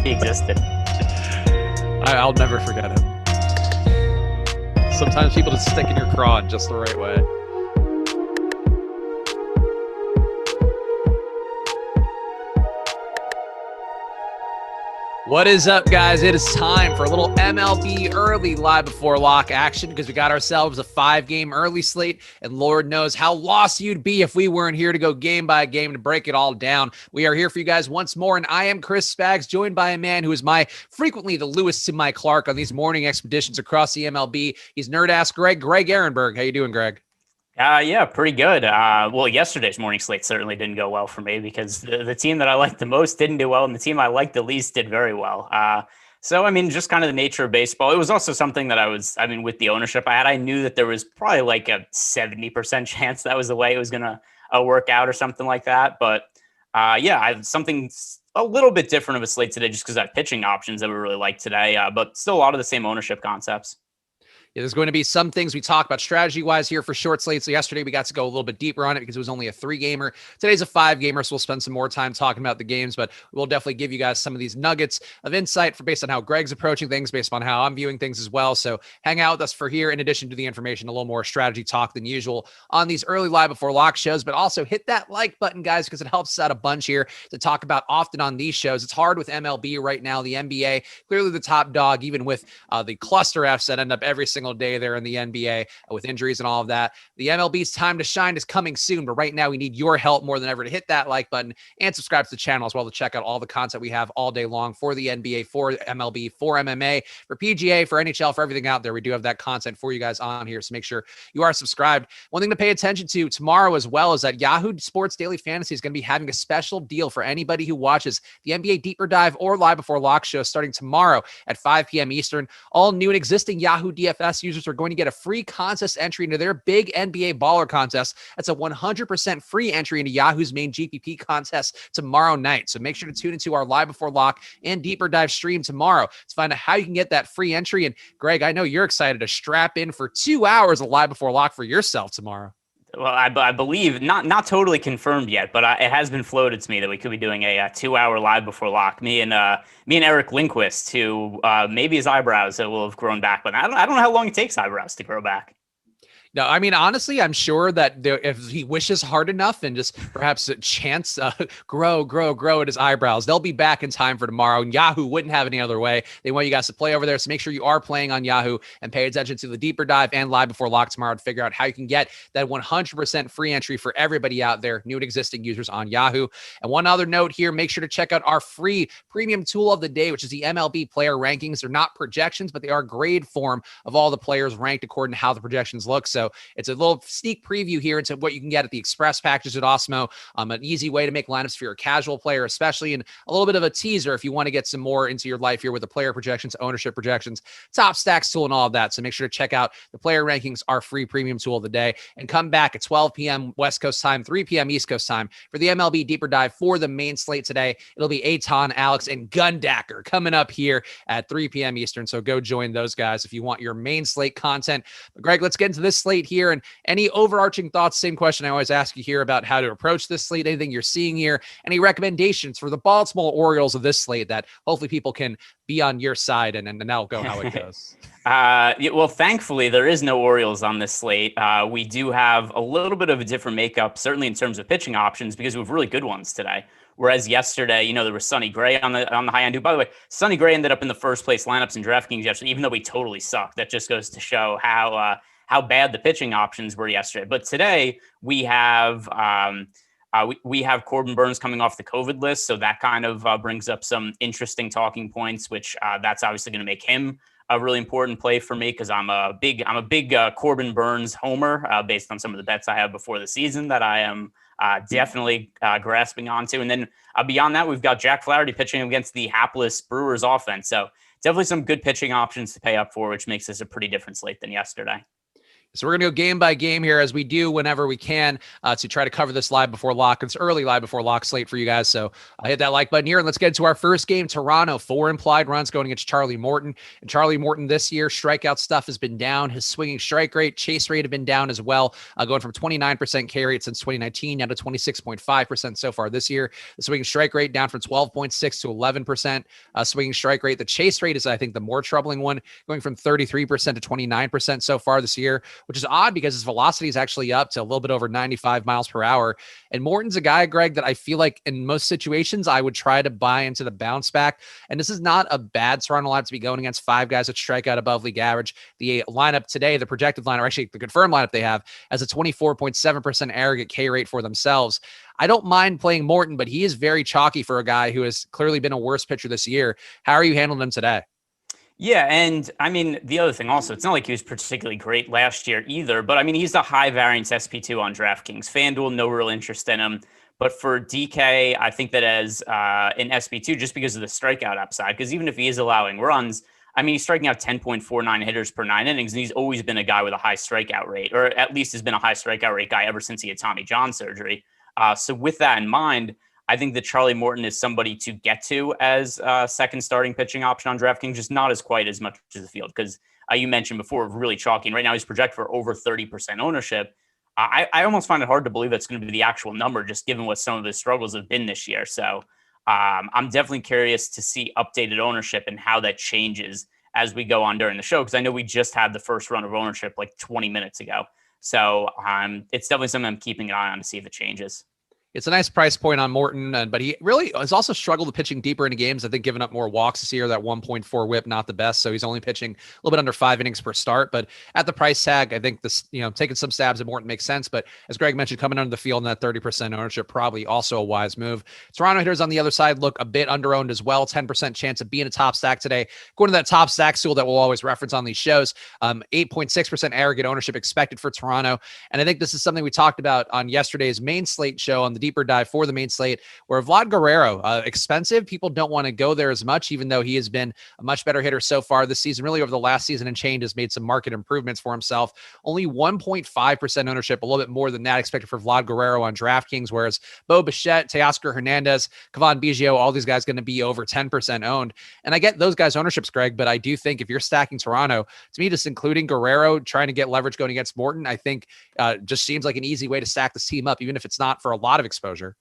he existed. I'll never forget him. Sometimes people just stick in your craw in just the right way. What is up, guys? It is time for a little MLB early live before lock action because we got ourselves a 5-game early slate, and Lord knows how lost you'd be if we weren't here to go game by game to break it all down. We are here for you guys once more, and I am Chris Spags, joined by a man who is frequently the Lewis to my Clark on these morning expeditions across the MLB. He's nerd-ass Greg Ehrenberg. How you doing, Greg? Yeah, pretty good. Well, yesterday's morning slate certainly didn't go well for me because the team that I liked the most didn't do well, and the team I liked the least did very well. So, I mean, just kind of the nature of baseball. It was also something that with the ownership I had, I knew that there was probably like a 70% chance that was the way it was going to work out or something like that. But I have something a little bit different of a slate today just because I have pitching options that we really like today, but still a lot of the same ownership concepts. Yeah, there's going to be some things we talk about strategy-wise here for short slates. So yesterday we got to go a little bit deeper on it because it was only a 3-gamer. Today's a 5-gamer, so we'll spend some more time talking about the games, but we'll definitely give you guys some of these nuggets of insight based on how Greg's approaching things, based on how I'm viewing things as well. So hang out with us for here, in addition to the information, a little more strategy talk than usual on these early live before lock shows, but also hit that like button, guys, because it helps us out a bunch here to talk about often on these shows. It's hard with MLB right now. The NBA, clearly the top dog, even with the cluster Fs that end up every single day there in the NBA with injuries and all of that. The MLB's time to shine is coming soon, but right now we need your help more than ever to hit that like button and subscribe to the channel as well to check out all the content we have all day long for the NBA, for MLB, for MMA, for PGA, for NHL, for everything out there. We do have that content for you guys on here, so make sure you are subscribed. One thing to pay attention to tomorrow as well is that Yahoo Sports Daily Fantasy is going to be having a special deal for anybody who watches the NBA Deeper Dive or Live Before Lock show starting tomorrow at 5 p.m. Eastern. All new and existing Yahoo DFS users are going to get a free contest entry into their big NBA baller contest. That's a 100% free entry into Yahoo's main GPP contest tomorrow night. So make sure to tune into our Live Before Lock and Deeper Dive stream tomorrow to find out how you can get that free entry. And Greg, I know you're excited to strap in for 2 hours of Live Before Lock for yourself tomorrow. Well, I believe, not totally confirmed yet, but it has been floated to me that we could be doing a 2-hour live before lock. Me and Eric Lindquist, who maybe his eyebrows will have grown back, but I don't know how long it takes eyebrows to grow back. No, I mean, honestly, I'm sure that if he wishes hard enough and just perhaps chants grow at his eyebrows, they'll be back in time for tomorrow. And Yahoo wouldn't have any other way. They want you guys to play over there. So make sure you are playing on Yahoo and pay attention to the Deeper Dive and Live Before Lock tomorrow to figure out how you can get that 100% free entry for everybody out there, new and existing users on Yahoo. And one other note here, make sure to check out our free premium tool of the day, which is the MLB player rankings. They're not projections, but they are grade form of all the players ranked according to how the projections look. So it's a little sneak preview here into what you can get at the Express package at Awesemo. An easy way to make lineups for your casual player, especially, and a little bit of a teaser if you want to get some more into your life here with the player projections, ownership projections, top stacks tool, and all of that. So make sure to check out the player rankings, our free premium tool of the day, and come back at 12 p.m. West Coast time, 3 p.m. East Coast time for the MLB Deeper Dive for the main slate today. It'll be Aton, Alex, and Gundacker coming up here at 3 p.m. Eastern. So go join those guys if you want your main slate content. But Greg, let's get into this slate here. And any overarching thoughts? Same question I always ask you here about how to approach this slate. Anything you're seeing here? Any recommendations for the Baltimore Orioles of this slate that hopefully people can be on your side and that'll go how it goes? Well, thankfully, there is no Orioles on this slate. We do have a little bit of a different makeup, certainly in terms of pitching options, because we have really good ones today. Whereas yesterday, there was Sonny Gray on the high end. Who, by the way, Sonny Gray ended up in the first place lineups in Draftkings yesterday, even though we totally sucked. That just goes to show how bad the pitching options were yesterday. But today we have we have Corbin Burnes coming off the COVID list, so that kind of brings up some interesting talking points, which that's obviously going to make him a really important play for me because I'm a big Corbin Burnes homer based on some of the bets I have before the season that I am definitely grasping onto. And then beyond that, we've got Jack Flaherty pitching against the hapless Brewers offense. So definitely some good pitching options to pay up for, which makes this a pretty different slate than yesterday. So we're going to go game by game here as we do whenever we can to try to cover this live before lock. It's early live before lock slate for you guys. So hit that like button here and let's get into our first game. Toronto, 4 implied runs going against Charlie Morton. And Charlie Morton this year, strikeout stuff has been down. His swinging strike rate, chase rate have been down as well, going from 29% K rate since 2019 down to 26.5% so far this year. The swinging strike rate down from 12.6 to 11% swinging strike rate. The chase rate is, I think, the more troubling one, going from 33% to 29% so far this year, which is odd because his velocity is actually up to a little bit over 95 miles per hour. And Morton's a guy, Greg, that I feel like in most situations, I would try to buy into the bounce back. And this is not a bad Toronto lineup to be going against 5 guys that strike out above league average. The lineup today, the projected lineup, or actually the confirmed lineup they have, has a 24.7% aggregate K rate for themselves. I don't mind playing Morton, but he is very chalky for a guy who has clearly been a worse pitcher this year. How are you handling him today? Yeah, and I mean, the other thing also, it's not like he was particularly great last year either, but I mean, he's a high variance SP2 on DraftKings. Fanduel, no real interest in him. But for DK, I think that as in SP2, just because of the strikeout upside, because even if he is allowing runs, I mean, he's striking out 10.49 hitters per 9 innings, and he's always been a guy with a high strikeout rate, or at least has been a high strikeout rate guy ever since he had Tommy John surgery. So with that in mind, I think that Charlie Morton is somebody to get to as a second starting pitching option on DraftKings, just not as quite as much as the field. Because you mentioned before, really chalky. And right now he's projected for over 30% ownership. I almost find it hard to believe that's going to be the actual number, just given what some of his struggles have been this year. So I'm definitely curious to see updated ownership and how that changes as we go on during the show. Because I know we just had the first run of ownership like 20 minutes ago. So it's definitely something I'm keeping an eye on to see if it changes. It's a nice price point on Morton, but he really has also struggled with pitching deeper into games. I think giving up more walks this year, that 1.4 whip, not the best. So he's only pitching a little bit under 5 innings per start. But at the price tag, I think this, taking some stabs at Morton makes sense. But as Greg mentioned, coming under the field in that 30% ownership, probably also a wise move. Toronto hitters on the other side look a bit underowned as well. 10% chance of being a top stack today. Going to that top stack tool that we'll always reference on these shows, 8.6% aggregate ownership expected for Toronto. And I think this is something we talked about on yesterday's main slate show on the deeper dive for the main slate, where Vlad Guerrero, expensive. People don't want to go there as much, even though he has been a much better hitter so far this season. Really over the last season and change has made some market improvements for himself. Only 1.5% ownership, a little bit more than that expected for Vlad Guerrero on DraftKings, whereas Bo Bichette, Teoscar Hernandez, Cavan Biggio, all these guys going to be over 10% owned. And I get those guys' ownerships, Greg, but I do think if you're stacking Toronto, to me, just including Guerrero, trying to get leverage going against Morton, I think just seems like an easy way to stack this team up, even if it's not for a lot of exposure.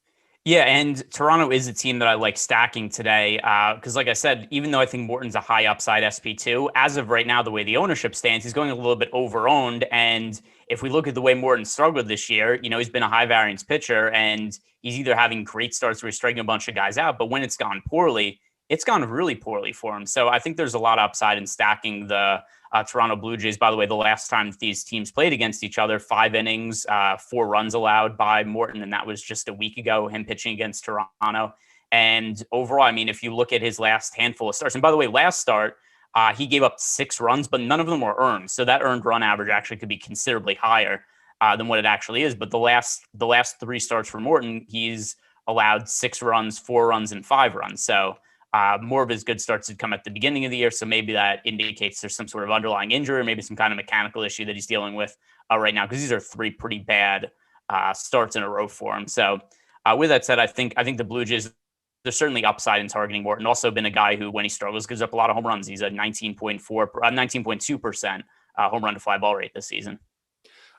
Yeah, and Toronto is a team that I like stacking today because, like I said, even though I think Morton's a high upside SP2, as of right now, the way the ownership stands, he's going a little bit over-owned. And if we look at the way Morton struggled this year, he's been a high variance pitcher, and he's either having great starts where he's striking a bunch of guys out, but when it's gone poorly, it's gone really poorly for him. So I think there's a lot of upside in stacking the Toronto Blue Jays. By the way, the last time these teams played against each other, 5 innings, 4 runs allowed by Morton, and that was just a week ago, him pitching against Toronto. And overall, I mean, if you look at his last handful of starts, and by the way, last start, he gave up 6 runs, but none of them were earned. So that earned run average actually could be considerably higher than what it actually is. But the last 3 starts for Morton, he's allowed 6 runs, 4 runs, and 5 runs. So more of his good starts had come at the beginning of the year, so maybe that indicates there's some sort of underlying injury or maybe some kind of mechanical issue that he's dealing with right now, because these are 3 pretty bad starts in a row for him. So with that said, I think the Blue Jays, there's certainly upside in targeting Morton. Also been a guy who, when he struggles, gives up a lot of home runs. He's a 19.2% home run to fly ball rate this season.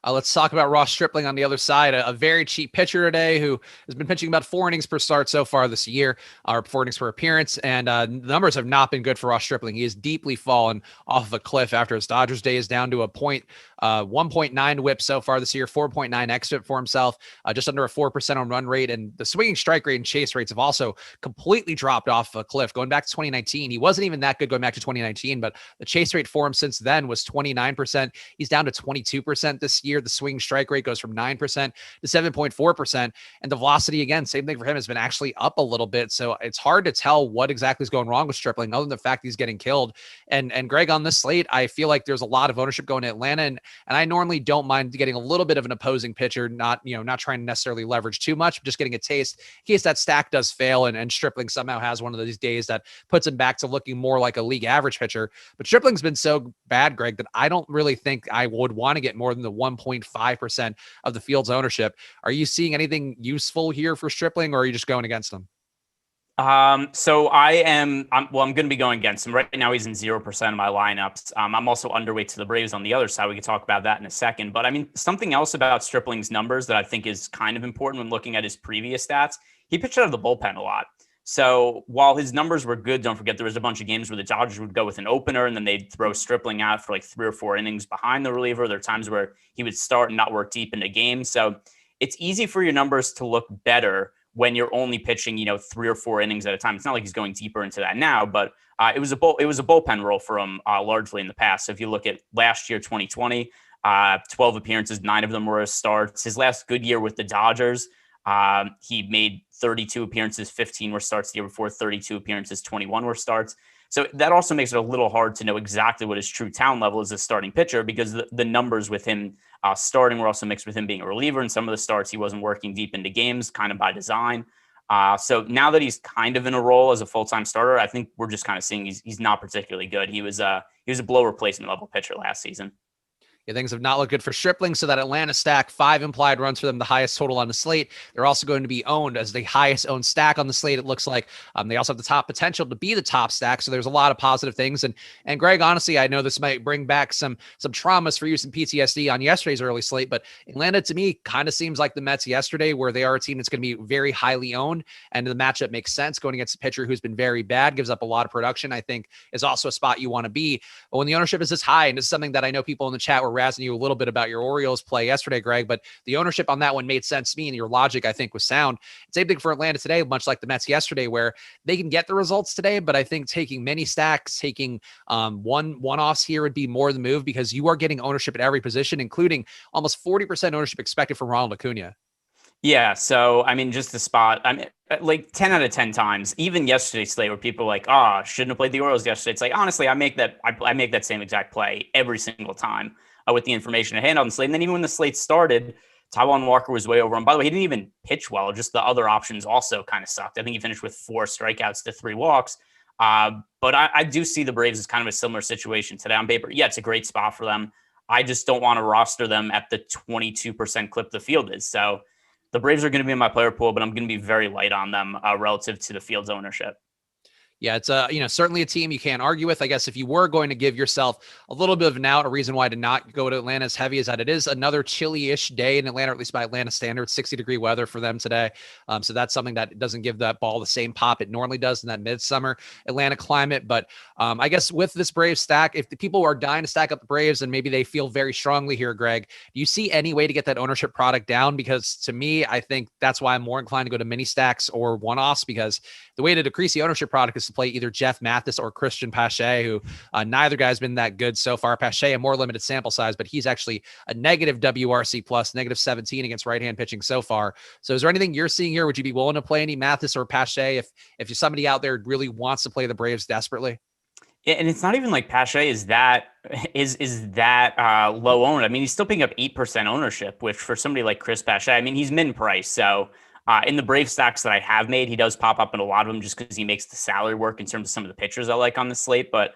Let's talk about Ross Stripling on the other side, a very cheap pitcher today who has been pitching about 4 innings per start so far this year, or 4 innings per appearance, and the numbers have not been good for Ross Stripling. He has deeply fallen off of a cliff after his Dodgers days, down to a 1.9 whip so far this year, 4.9 xFIP for himself, just under a 4% on run rate, and the swinging strike rate and chase rates have also completely dropped off a cliff. Going back to 2019, he wasn't even that good going back to 2019, but the chase rate for him since then was 29%. He's down to 22% this year. The swing strike rate goes from 9% to 7.4%. And the velocity, again, same thing for him, has been actually up a little bit. So it's hard to tell what exactly is going wrong with Stripling, other than the fact he's getting killed. And Greg, on this slate, I feel like there's a lot of ownership going to Atlanta. And And I normally don't mind getting a little bit of an opposing pitcher, not trying to necessarily leverage too much, but just getting a taste in case that stack does fail and Stripling somehow has one of these days that puts him back to looking more like a league average pitcher. But Stripling's been so bad, Greg, that I don't really think I would want to get more than the 1.5% of the field's ownership. Are you seeing anything useful here for Stripling, or are you just going against him? So I'm going to be going against him right now. He's in 0% of my lineups. I'm also underweight to the Braves on the other side. We can talk about that in a second, but I mean, something else about Stripling's numbers that I think is kind of important when looking at his previous stats. He pitched out of the bullpen a lot. So while his numbers were good, don't forget there was a bunch of games where the Dodgers would go with an opener and then they'd throw Stripling out for like 3 or 4 innings behind the reliever. There are times where he would start and not work deep into games. So it's easy for your numbers to look better when you're only pitching, 3 or 4 innings at a time. It's not like he's going deeper into that now, but it was a bullpen role for him largely in the past. So if you look at last year, 2020, 12 appearances, 9 of them were starts. His last good year with the Dodgers, he made 32 appearances, 15 were starts. The year before, 32 appearances, 21 were starts. So that also makes it a little hard to know exactly what his true talent level is as a starting pitcher, because the numbers with him starting were also mixed with him being a reliever. And some of the starts, he wasn't working deep into games, kind of by design. So now that he's kind of in a role as a full-time starter, I think we're just kind of seeing he's not particularly good. He was a below replacement level pitcher last season. Yeah, things have not looked good for Stripling. So that Atlanta stack, 5 implied runs for them, the highest total on the slate. They're also going to be owned as the highest owned stack on the slate. It looks like they also have the top potential to be the top stack. So there's a lot of positive things. And Greg, honestly, I know this might bring back some traumas for you, some PTSD on yesterday's early slate, but Atlanta to me kind of seems like the Mets yesterday, where they are a team that's going to be very highly owned, and the matchup makes sense. Going against a pitcher who's been very bad, gives up a lot of production, I think is also a spot you want to be. But when the ownership is this high, and this is something that I know people in the chat were razzing you a little bit about your Orioles play yesterday, Greg, but the ownership on that one made sense to me, and your logic, I think, was sound. Same thing for Atlanta today, much like the Mets yesterday, where they can get the results today, but I think taking many stacks, taking one-offs here would be more the move, because you are getting ownership at every position, including almost 40% ownership expected from Ronald Acuna. Yeah, so I mean, just the spot. I mean, like 10 out of 10 times, even yesterday's slate, where people are like, "Oh, shouldn't have played the Orioles yesterday." It's like, honestly, I make that same exact play every single time with the information at hand on the slate. And then even when the slate started, Taijuan Walker was way over. And by the way, he didn't even pitch well. Just the other options also kind of sucked. I think he finished with 4 strikeouts to 3 walks. But I do see the Braves as kind of a similar situation today on paper. Yeah, it's a great spot for them. I just don't want to roster them at the 22% clip the field is. So the Braves are going to be in my player pool, but I'm going to be very light on them relative to the field's ownership. Yeah, it's certainly a team you can't argue with. I guess if you were going to give yourself a little bit of an out, a reason why to not go to Atlanta as heavy is that it is another chilly-ish day in Atlanta, or at least by Atlanta standards, 60-degree weather for them today. So that's something that doesn't give that ball the same pop it normally does in that midsummer Atlanta climate. But I guess with this Braves stack, if the people are dying to stack up the Braves and maybe they feel very strongly here, Greg, do you see any way to get that ownership product down? Because to me, I think that's why I'm more inclined to go to mini stacks or one-offs, because the way to decrease the ownership product is to play either Jeff Mathis or Christian Pache, who neither guy's been that good so far. Pache, a more limited sample size, but he's actually a negative WRC plus, negative 17 against right-hand pitching so far. So is there anything you're seeing here? Would you be willing to play any Mathis or Pache if somebody out there really wants to play the Braves desperately? Yeah, and it's not even like Pache is that low owned. I mean, he's still picking up 8% ownership, which for somebody like Chris Pache, I mean, he's min price. So in the Brave stacks that I have made, he does pop up in a lot of them just because he makes the salary work in terms of some of the pitchers I like on the slate. But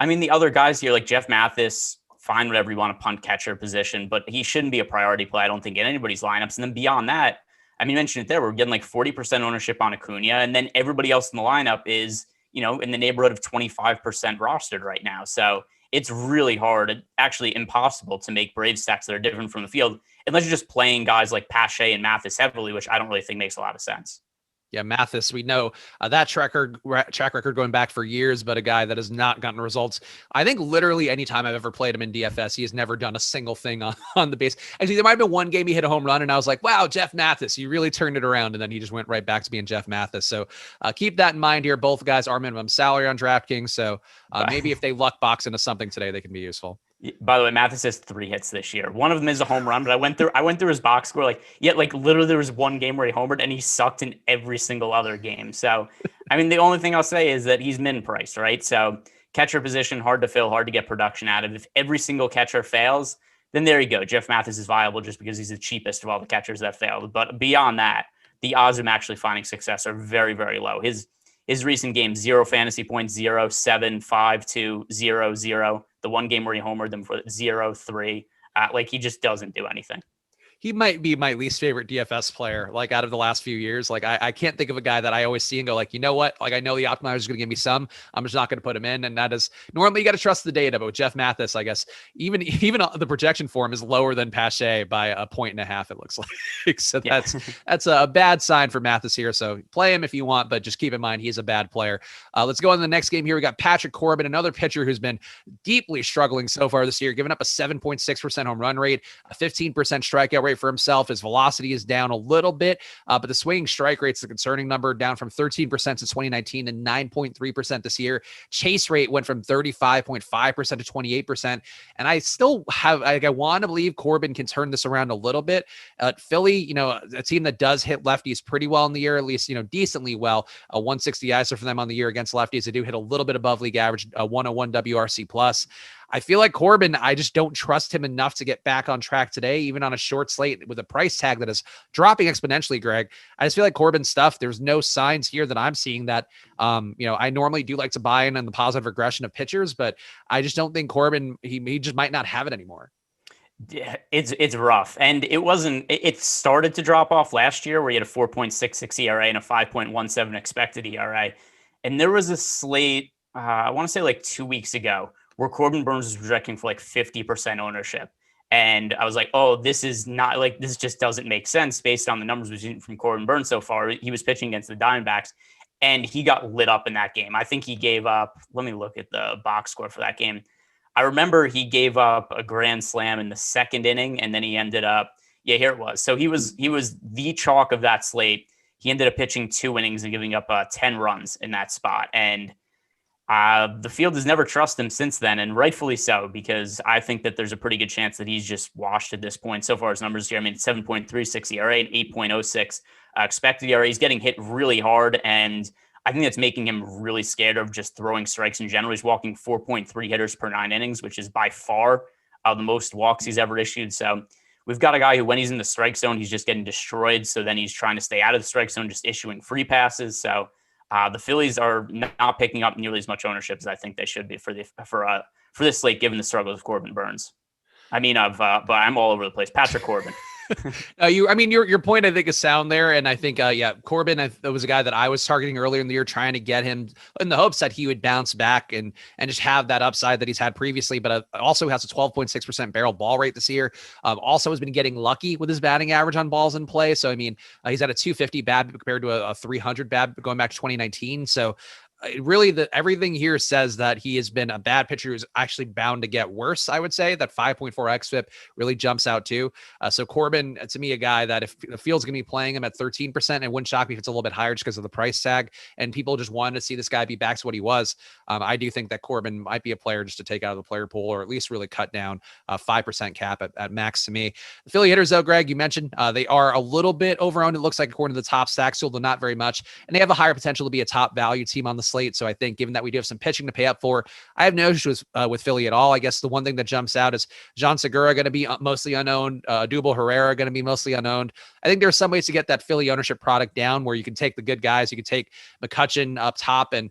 I mean, the other guys here, like Jeff Mathis, fine, whatever you want to punt catcher position, but he shouldn't be a priority play, I don't think, in anybody's lineups. And then beyond that, I mean, you mentioned it there, we're getting like 40% ownership on Acuna, and then everybody else in the lineup is, in the neighborhood of 25% rostered right now. So it's really hard, actually impossible, to make Brave stacks that are different from the field, unless you're just playing guys like Pache and Mathis heavily, which I don't really think makes a lot of sense. Yeah, Mathis, we know that track record going back for years, but a guy that has not gotten results. I think literally any time I've ever played him in DFS, he has never done a single thing on the base. Actually, there might have been one game he hit a home run, and I was like, wow, Jeff Mathis, you really turned it around. And then he just went right back to being Jeff Mathis. So keep that in mind here. Both guys are minimum salary on DraftKings. So maybe if they luck box into something today, they can be useful. By the way, Mathis has 3 hits this year. One of them is a home run, but I went through his box score. Literally there was one game where he homered and he sucked in every single other game. So, I mean, the only thing I'll say is that he's min priced, right? So catcher position, hard to fill, hard to get production out of. If every single catcher fails, then there you go. Jeff Mathis is viable just because he's the cheapest of all the catchers that failed. But beyond that, the odds of him actually finding success are very, very low. His recent games, 0 fantasy points, 0, 7, 5, 2, 0, 0. The one game where he homered them for 0, 3. Like he just doesn't do anything. He might be my least favorite DFS player, like out of the last few years. Like I can't think of a guy that I always see and go like, you know what? Like I know the optimizer is going to give me some, I'm just not going to put him in. And that is normally you got to trust the data, but with Jeff Mathis, I guess even the projection for him is lower than Pache by 1.5 points, it looks like. So that's a bad sign for Mathis here. So play him if you want, but just keep in mind, he's a bad player. Let's go on to the next game here. We got Patrick Corbin, another pitcher who's been deeply struggling so far this year, giving up a 7.6% home run rate, a 15% strikeout rate for himself. His velocity is down a little bit, but the swinging strike rate's a concerning number, down from 13% since 2019 to 9.3% this year. Chase rate went from 35.5% to 28%. And I still have, I want to believe Corbin can turn this around a little bit. Philly, a team that does hit lefties pretty well in the year, at least, decently well. A 160 ISO for them on the year against lefties. They do hit a little bit above league average, 101 WRC plus. I feel like Corbin, I just don't trust him enough to get back on track today, even on a short slate with a price tag that is dropping exponentially, Greg. I just feel like Corbin's stuff, there's no signs here that I'm seeing that, I normally do like to buy in on the positive regression of pitchers, but I just don't think Corbin, he just might not have it anymore. Yeah, it's rough. And it started to drop off last year where he had a 4.66 ERA and a 5.17 expected ERA. And there was a slate, I want to say like 2 weeks ago, where Corbin Burns was projecting for like 50% ownership. And I was like, oh, this is not like, this just doesn't make sense based on the numbers we've seen from Corbin Burns so far. He was pitching against the Diamondbacks and he got lit up in that game. I think he gave up, let me look at the box score for that game. I remember he gave up a grand slam in the second inning and then he ended up, here it was. So he was the chalk of that slate. He ended up pitching 2 innings and giving up 10 runs in that spot. And the field has never trusted him since then, and rightfully so, because I think that there's a pretty good chance that he's just washed at this point. So far, his numbers here, 7.36 ERA and 8.06 expected ERA. He's getting hit really hard, and I think that's making him really scared of just throwing strikes in general. He's walking 4.3 hitters per 9 innings, which is by far the most walks he's ever issued. So we've got a guy who, when he's in the strike zone, he's just getting destroyed. So then he's trying to stay out of the strike zone, just issuing free passes. So the Phillies are not picking up nearly as much ownership as I think they should be for this slate, given the struggles of Corbin Burns. But I'm all over the place. Patrick Corbin. Your point I think is sound there, and I think Corbin, that was a guy that I was targeting earlier in the year, trying to get him in the hopes that he would bounce back and just have that upside that he's had previously. But also has a 12.6% barrel ball rate this year. Also has been getting lucky with his batting average on balls in play. So he's at a 250 BABIP compared to a 300 BABIP going back to 2019. So really, everything here says that he has been a bad pitcher who's actually bound to get worse. I would say that 5.4 xFIP really jumps out too. So Corbin, to me, a guy that if the field's going to be playing him at 13%, it wouldn't shock me if it's a little bit higher just because of the price tag. And people just wanted to see this guy be back to what he was. I do think that Corbin might be a player just to take out of the player pool, or at least really cut down 5% cap at max to me. The Philly hitters, though, Greg, you mentioned they are a little bit overowned. It looks like according to the top stack, so not very much, and they have a higher potential to be a top value team on the slate. So I think given that we do have some pitching to pay up for, I have no issues with Philly at all. I guess the one thing that jumps out is John Segura going to be mostly unowned. Dubal Herrera going to be mostly unowned. I think there are some ways to get that Philly ownership product down where you can take the good guys. You can take McCutchen up top. And,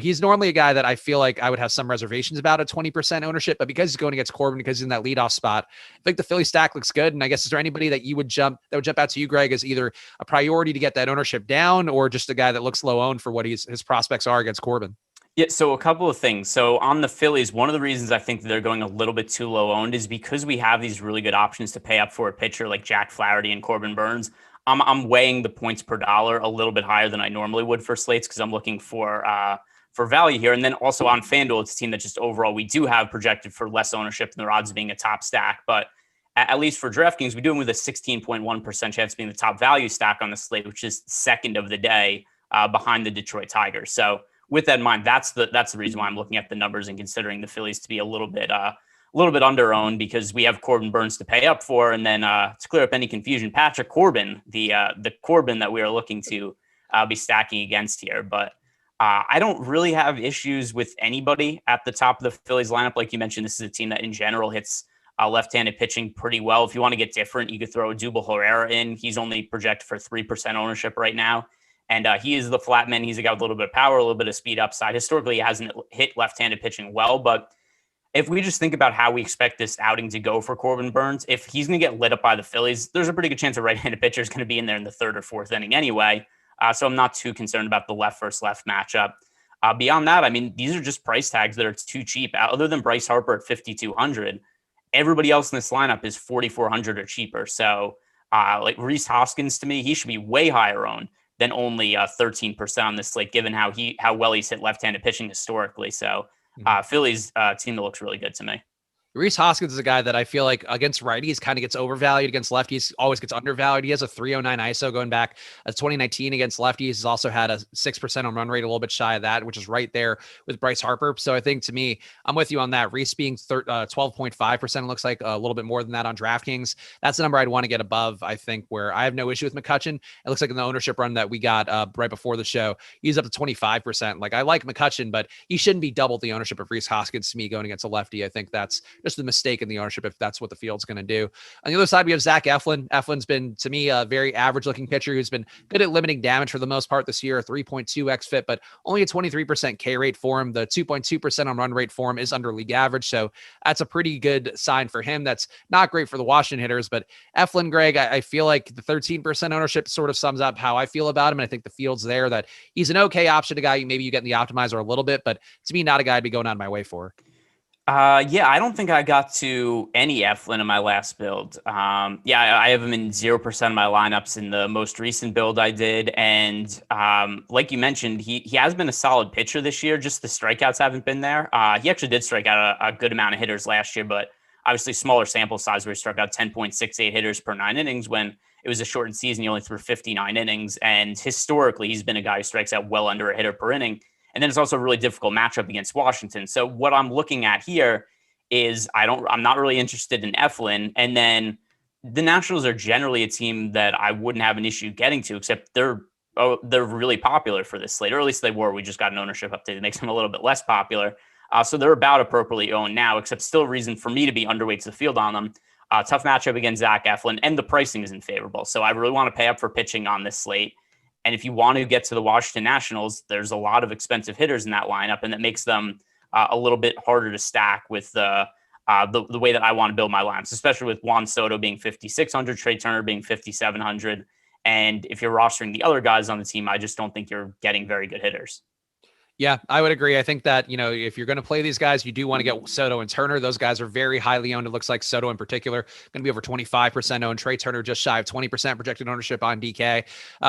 he's normally a guy that I feel like I would have some reservations about at 20% ownership, but because he's going against Corbin, because he's in that leadoff spot, I think the Philly stack looks good. And I guess, is there anybody that would jump out to you, Greg, as either a priority to get that ownership down or just a guy that looks low owned for what his prospects are against Corbin? Yeah, so a couple of things. So on the Phillies, one of the reasons I think that they're going a little bit too low owned is because we have these really good options to pay up for a pitcher like Jack Flaherty and Corbin Burns. I'm weighing the points per dollar a little bit higher than I normally would for slates because I'm looking for value here. And then also on FanDuel, it's a team that just overall we do have projected for less ownership than their odds of being a top stack. But at least for DraftKings, we do them with a 16.1% chance of being the top value stack on the slate, which is second of the day behind the Detroit Tigers. So with that in mind, that's the reason why I'm looking at the numbers and considering the Phillies to be a little bit under-owned, because we have Corbin Burns to pay up for. And then to clear up any confusion, Patrick Corbin, the Corbin that we are looking to be stacking against here. But I don't really have issues with anybody at the top of the Phillies lineup. Like you mentioned, this is a team that in general hits left-handed pitching pretty well. If you want to get different, you could throw Odubel Herrera in. He's only projected for 3% ownership right now. And he is the flat man. He's got a little bit of power, a little bit of speed upside. Historically, he hasn't hit left-handed pitching well, but if we just think about how we expect this outing to go for Corbin Burnes, if he's going to get lit up by the Phillies, there's a pretty good chance a right-handed pitcher is going to be in there in the third or fourth inning anyway. So I'm not too concerned about the left versus left matchup. Beyond that, I mean, these are just price tags that are too cheap. Other than Bryce Harper at 5,200, everybody else in this lineup is 4,400 or cheaper. So like Rhys Hoskins, to me, he should be way higher owned than only 13% on this slate, given how well he's hit left-handed pitching historically. So Phillies team that looks really good to me. Rhys Hoskins is a guy that I feel like against righties kind of gets overvalued. Against lefties, always gets undervalued. He has a 309 ISO going back 2019 against lefties. He's also had a 6% on run rate, a little bit shy of that, which is right there with Bryce Harper. So I think, to me, I'm with you on that. Rhys being 12.5% looks like a little bit more than that on DraftKings. That's the number I'd want to get above, I think, where I have no issue with McCutchen. It looks like in the ownership run that we got right before the show, he's up to 25%. Like, I like McCutchen, but he shouldn't be double the ownership of Rhys Hoskins to me going against a lefty. I think that's just a mistake in the ownership if that's what the field's going to do. On the other side, we have Zach Eflin. Eflin's been, to me, a very average looking pitcher who's been good at limiting damage for the most part this year, a 3.2x fit, but only a 23% K rate for him. The 2.2% on run rate for him is under league average. So that's a pretty good sign for him. That's not great for the Washington hitters, but Eflin, Greg, I feel like the 13% ownership sort of sums up how I feel about him. And I think the field's there, that he's an okay option, a guy maybe you get in the optimizer a little bit, but to me, not a guy I'd be going out of my way for. Yeah, I don't think I got to any Eflin in my last build. I have him in 0% of my lineups in the most recent build I did. And like you mentioned, he has been a solid pitcher this year. Just the strikeouts haven't been there. He actually did strike out a good amount of hitters last year, but obviously smaller sample size where he struck out 10.68 hitters per 9 innings when it was a shortened season. He only threw 59 innings. And historically, he's been a guy who strikes out well under a hitter per inning. And then it's also a really difficult matchup against Washington. So what I'm looking at here is I'm not really interested in Eflin. And then the Nationals are generally a team that I wouldn't have an issue getting to, except they're really popular for this slate, or at least they were. We just got an ownership update that makes them a little bit less popular. So they're about appropriately owned now, except still a reason for me to be underweight to the field on them. Tough matchup against Zach Eflin, and the pricing isn't favorable. So I really want to pay up for pitching on this slate. And if you want to get to the Washington Nationals, there's a lot of expensive hitters in that lineup, and that makes them a little bit harder to stack with the way that I want to build my lineups, especially with Juan Soto being 5,600, Trey Turner being 5,700. And if you're rostering the other guys on the team, I just don't think you're getting very good hitters. Yeah, I would agree. I think that, if you're going to play these guys, you do want to get Soto and Turner. Those guys are very highly owned. It looks like Soto in particular going to be over 25% owned. Trey Turner just shy of 20% projected ownership on DK.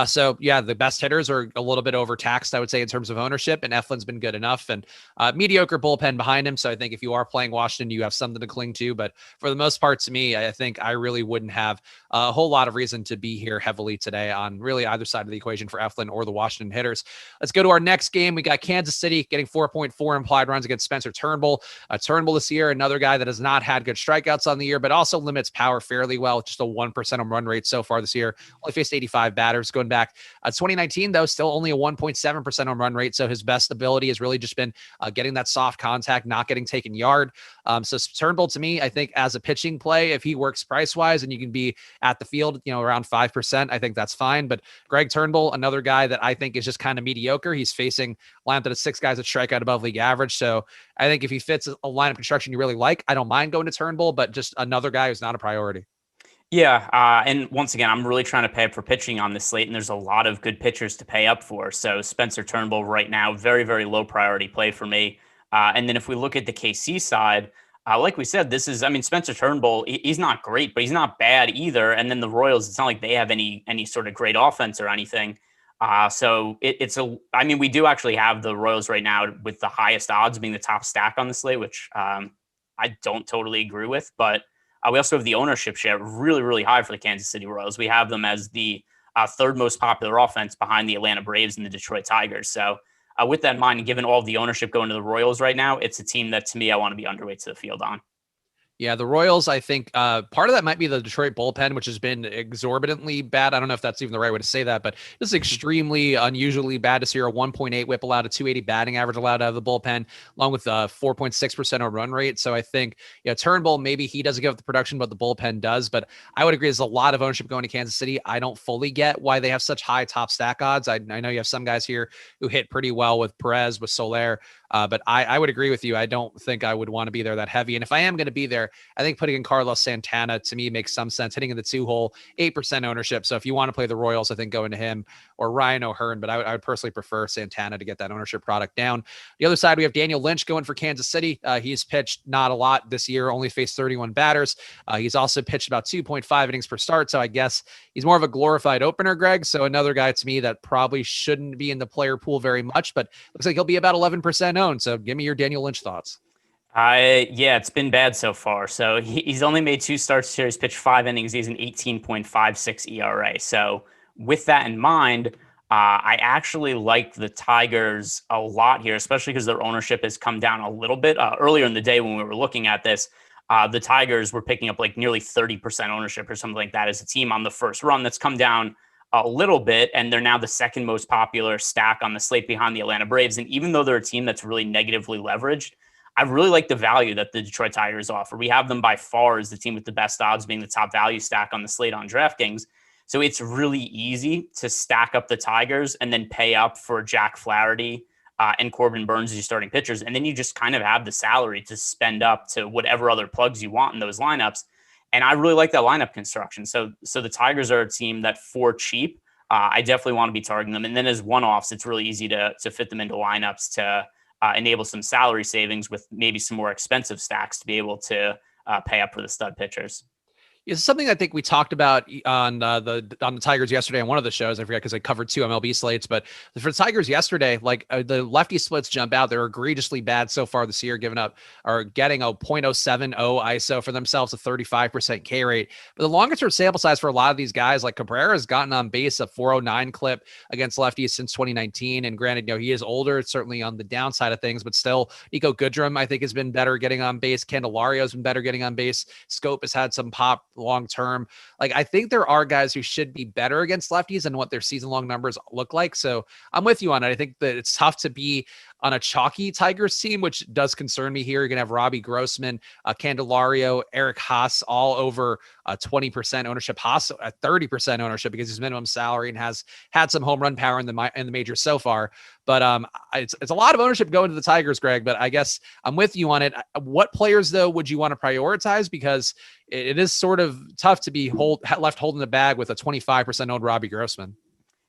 So yeah, the best hitters are a little bit overtaxed, I would say, in terms of ownership, and Eflin's been good enough, and mediocre bullpen behind him. So I think if you are playing Washington, you have something to cling to. But for the most part, to me, I think I really wouldn't have a whole lot of reason to be here heavily today on really either side of the equation for Eflin or the Washington hitters. Let's go to our next game. We got Kansas City getting 4.4 implied runs against Spencer Turnbull. Turnbull this year, another guy that has not had good strikeouts on the year, but also limits power fairly well. Just a 1% on run rate so far this year. Only faced 85 batters going back. 2019, though, still only a 1.7% on run rate. So his best ability has really just been getting that soft contact, not getting taken yard. So Turnbull, to me, I think as a pitching play, if he works price-wise and you can be at the field, around 5%, I think that's fine. But Greg Turnbull, another guy that I think is just kind of mediocre. He's facing lineup that is 6 guys that strike out above league average. So I think if he fits a lineup construction you really like, I don't mind going to Turnbull, but just another guy who's not a priority. Yeah. And once again, I'm really trying to pay up for pitching on this slate, and there's a lot of good pitchers to pay up for. So Spencer Turnbull right now, very, very low priority play for me. And then if we look at the KC side, like we said, Spencer Turnbull, he's not great, but he's not bad either. And then the Royals, it's not like they have any sort of great offense or anything. So we do actually have the Royals right now with the highest odds being the top stack on the slate, which I don't totally agree with. But we also have the ownership share really, really high for the Kansas City Royals. We have them as the third most popular offense behind the Atlanta Braves and the Detroit Tigers. So with that in mind, and given all of the ownership going to the Royals right now, it's a team that, to me, I want to be underweight to the field on. Yeah, the Royals, I think part of that might be the Detroit bullpen, which has been exorbitantly bad. I don't know if that's even the right way to say that, but this is extremely unusually bad to see a 1.8 whip allowed, a 280 batting average allowed out of the bullpen, along with a 4.6% on run rate. So I think, Turnbull, maybe he doesn't give up the production, but the bullpen does. But I would agree there's a lot of ownership going to Kansas City. I don't fully get why they have such high top stack odds. I know you have some guys here who hit pretty well with Perez, with Soler. But I would agree with you. I don't think I would want to be there that heavy. And if I am going to be there, I think putting in Carlos Santana to me makes some sense. Hitting in the 2-hole, 8% ownership. So if you want to play the Royals, I think going to him or Ryan O'Hearn. But I would personally prefer Santana to get that ownership product down. The other side, we have Daniel Lynch going for Kansas City. He's pitched not a lot this year, only faced 31 batters. He's also pitched about 2.5 innings per start. So I guess he's more of a glorified opener, Greg. So another guy to me that probably shouldn't be in the player pool very much, but looks like he'll be about 11% owned. So give me your Daniel Lynch thoughts. Yeah, it's been bad so far. So he's only made 2 starts here. He's pitched 5 innings. He's an 18.56 ERA. So with that in mind, I actually like the Tigers a lot here, especially because their ownership has come down a little bit. Earlier in the day when we were looking at this, the Tigers were picking up like nearly 30% ownership or something like that as a team on the first run. That's come down a little bit, and they're now the second most popular stack on the slate behind the Atlanta Braves. And even though they're a team that's really negatively leveraged, I really like the value that the Detroit Tigers offer. We have them by far as the team with the best odds, being the top value stack on the slate on DraftKings. So it's really easy to stack up the Tigers and then pay up for Jack Flaherty and Corbin Burns as your starting pitchers. And then you just kind of have the salary to spend up to whatever other plugs you want in those lineups. And I really like that lineup construction. So the Tigers are a team that for cheap, I definitely want to be targeting them. And then as one-offs, it's really easy to fit them into lineups to enable some salary savings with maybe some more expensive stacks to be able to pay up for the stud pitchers. It's something I think we talked about on the Tigers yesterday on one of the shows. I forget because I covered 2 MLB slates, but for the Tigers yesterday, like the lefty splits jump out. They're egregiously bad so far this year, giving up or getting a 0.070 ISO for themselves, a 35% K rate. But the longer term sample size for a lot of these guys, like Cabrera, has gotten on base a 409 clip against lefties since 2019. And granted, he is older, it's certainly on the downside of things, but still, Nico Goodrum, I think, has been better getting on base. Candelario's been better getting on base. Scope has had some pop long term. Like, I think there are guys who should be better against lefties and what their season long numbers look like. So I'm with you on it. I think that it's tough to be on a chalky Tigers team, which does concern me here. You're going to have Robbie Grossman, Candelario, Eric Haas, all over 20% ownership. Haas at 30% ownership because he's minimum salary and has had some home run power in the majors so far. But it's a lot of ownership going to the Tigers, Greg. But I guess I'm with you on it. What players, though, would you want to prioritize? Because it is sort of tough to be left holding the bag with a 25% owned Robbie Grossman.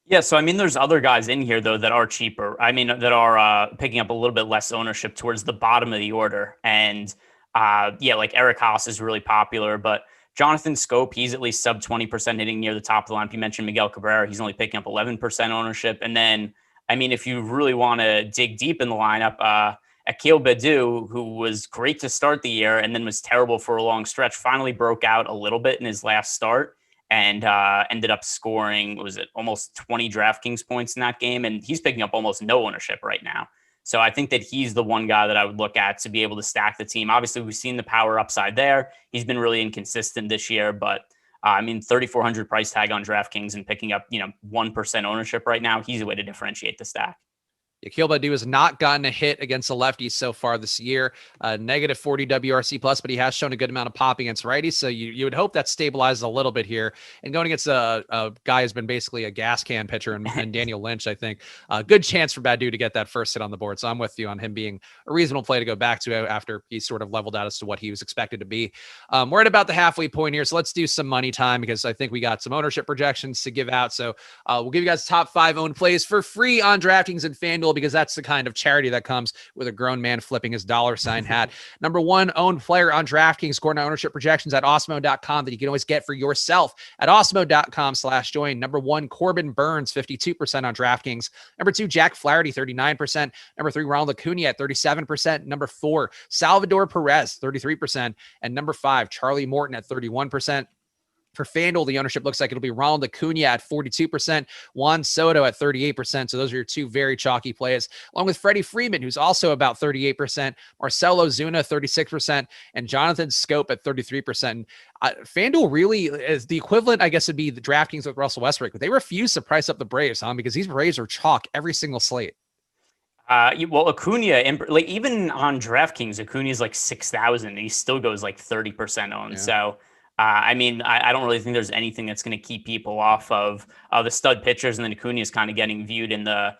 Yeah, so I mean, there's other guys in here though that are cheaper. I mean, that are picking up a little bit less ownership towards the bottom of the order. And like Eric Haas is really popular, but Jonathan Scope, he's at least sub 20% hitting near the top of the lineup. You mentioned Miguel Cabrera, he's only picking up 11% ownership. And then, I mean, if you really want to dig deep in the lineup, Akil Baddoo, who was great to start the year and then was terrible for a long stretch, finally broke out a little bit in his last start. And ended up scoring, almost 20 DraftKings points in that game? And he's picking up almost no ownership right now. So I think that he's the one guy that I would look at to be able to stack the team. Obviously, we've seen the power upside there. He's been really inconsistent this year, but 3,400 price tag on DraftKings and picking up 1% ownership right now, he's a way to differentiate the stack. Akil Baddoo has not gotten a hit against the lefties so far this year, negative 40 WRC plus, but he has shown a good amount of pop against righties. So you would hope that stabilizes a little bit here. And going against a guy who's been basically a gas can pitcher and Daniel Lynch, I think a good chance for Baddoo to get that first hit on the board. So I'm with you on him being a reasonable play to go back to after he's sort of leveled out as to what he was expected to be. We're at about the halfway point here. So let's do some money time because I think we got some ownership projections to give out. So we'll give you guys top 5 owned plays for free on DraftKings and Fanduel, because that's the kind of charity that comes with a grown man flipping his $sign hat. Number 1 owned player on DraftKings, scoring ownership projections at Awesemo.com that you can always get for yourself at Awesemo.com/join. Number 1, Corbin Burns, 52% on DraftKings. Number 2, Jack Flaherty, 39%. Number 3, Ronald Acuna at 37%. Number 4, Salvador Perez, 33%. And number 5, Charlie Morton at 31%. For Fanduel, the ownership looks like it'll be Ronald Acuna at 42%, Juan Soto at 38%. So those are your two very chalky plays, along with Freddie Freeman, who's also about 38%, Marcell Ozuna, 36%, and Jonathan Scope at 33%. Fanduel really is the equivalent, I guess, would be the DraftKings with Russell Westbrook, but they refuse to price up the Braves, because these Braves are chalk every single slate. Well, Acuna, like even on DraftKings, Acuna is like 6,000. He still goes like 30% owned. Yeah. So, I mean, I don't really think there's anything that's going to keep people off of the stud pitchers, and then Acuna is kind of getting viewed in the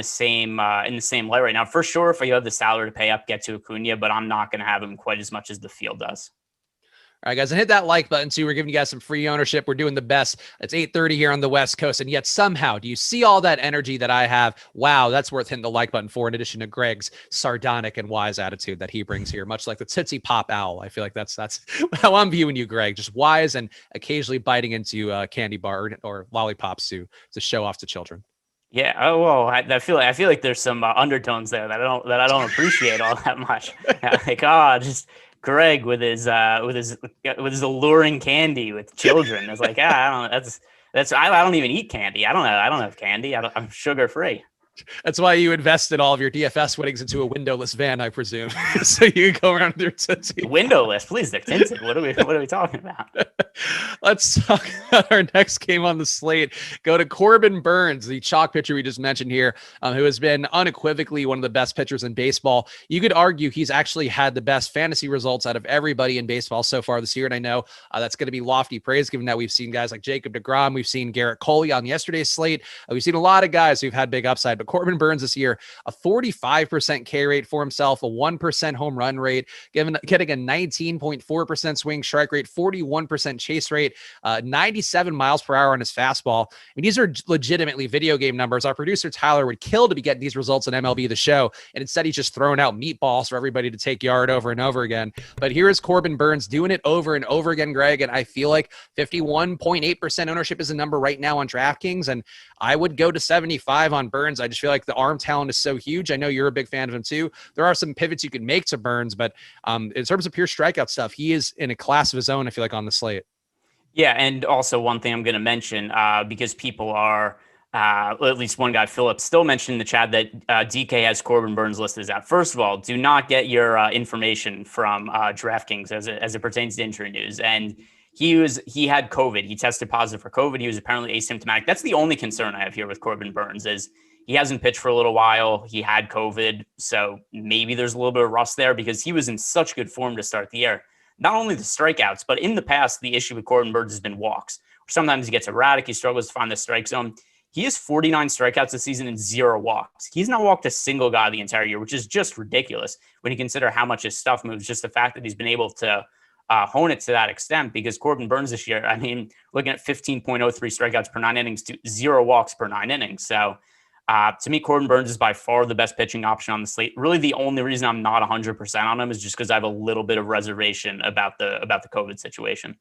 same light right now. For sure, if you have the salary to pay up, get to Acuna, but I'm not going to have him quite as much as the field does. All right, guys, and hit that like button too. We're giving you guys some free ownership. We're doing the best. It's 8:30 here on the West Coast, and yet somehow, do you see all that energy that I have? Wow, that's worth hitting the like button for, in addition to Greg's sardonic and wise attitude that he brings here, much like the Tootsie Pop owl. I feel like that's how I'm viewing you, Greg. Just wise and occasionally biting into candy bar or lollipops to show off to children. Yeah. Oh, well, I feel like there's some undertones there that I don't appreciate all that much. Like, just Greg with his alluring candy with children. It's like, I don't even eat candy. I don't have candy. I'm sugar free. That's why you invested all of your DFS winnings into a windowless van, I presume, so you can go around there. Windowless, please. They're tinted. What are we talking about? Let's talk about our next game on the slate. Go to Corbin Burnes, the chalk pitcher we just mentioned here, who has been unequivocally one of the best pitchers in baseball. You could argue he's actually had the best fantasy results out of everybody in baseball so far this year, and I know that's going to be lofty praise, given that we've seen guys like Jacob deGrom, we've seen Garrett Coley on yesterday's slate, we've seen a lot of guys who've had big upside, but Corbin Burnes this year, a 45% K rate for himself, a 1% home run rate, getting a 19.4% swing strike rate, 41% chase rate, 97 miles per hour on his fastball. I mean, these are legitimately video game numbers. Our producer Tyler would kill to be getting these results in MLB The Show, and instead he's just throwing out meatballs for everybody to take yard over and over again. But here is Corbin Burnes doing it over and over again, Greg, and I feel like 51.8% ownership is a number right now on DraftKings, and I would go to 75 on Burnes. I just feel like the arm talent is so huge. I know you're a big fan of him too. There are some pivots you can make to Burnes, but in terms of pure strikeout stuff, he is in a class of his own, I feel like, on the slate. Yeah, and also one thing I'm going to mention, because people are, at least one guy, Philip, still mentioned in the chat that DK has Corbin Burnes listed as out. First of all, do not get your information from DraftKings as it pertains to injury news. And he had COVID. He tested positive for COVID. He was apparently asymptomatic. That's the only concern I have here with Corbin Burnes is he hasn't pitched for a little while. He had COVID. So maybe there's a little bit of rust there because he was in such good form to start the year. Not only the strikeouts, but in the past, the issue with Corbin Burnes has been walks. Sometimes he gets erratic. He struggles to find the strike zone. He has 49 strikeouts this season and 0 walks. He's not walked a single guy the entire year, which is just ridiculous when you consider how much his stuff moves. Just the fact that he's been able to hone it to that extent, because Corbin Burnes this year, I mean, looking at 15.03 strikeouts per 9 innings to 0 walks per 9 innings. So to me, Corbin Burnes is by far the best pitching option on the slate. Really, the only reason I'm not 100% on him is just because I have a little bit of reservation about the COVID situation.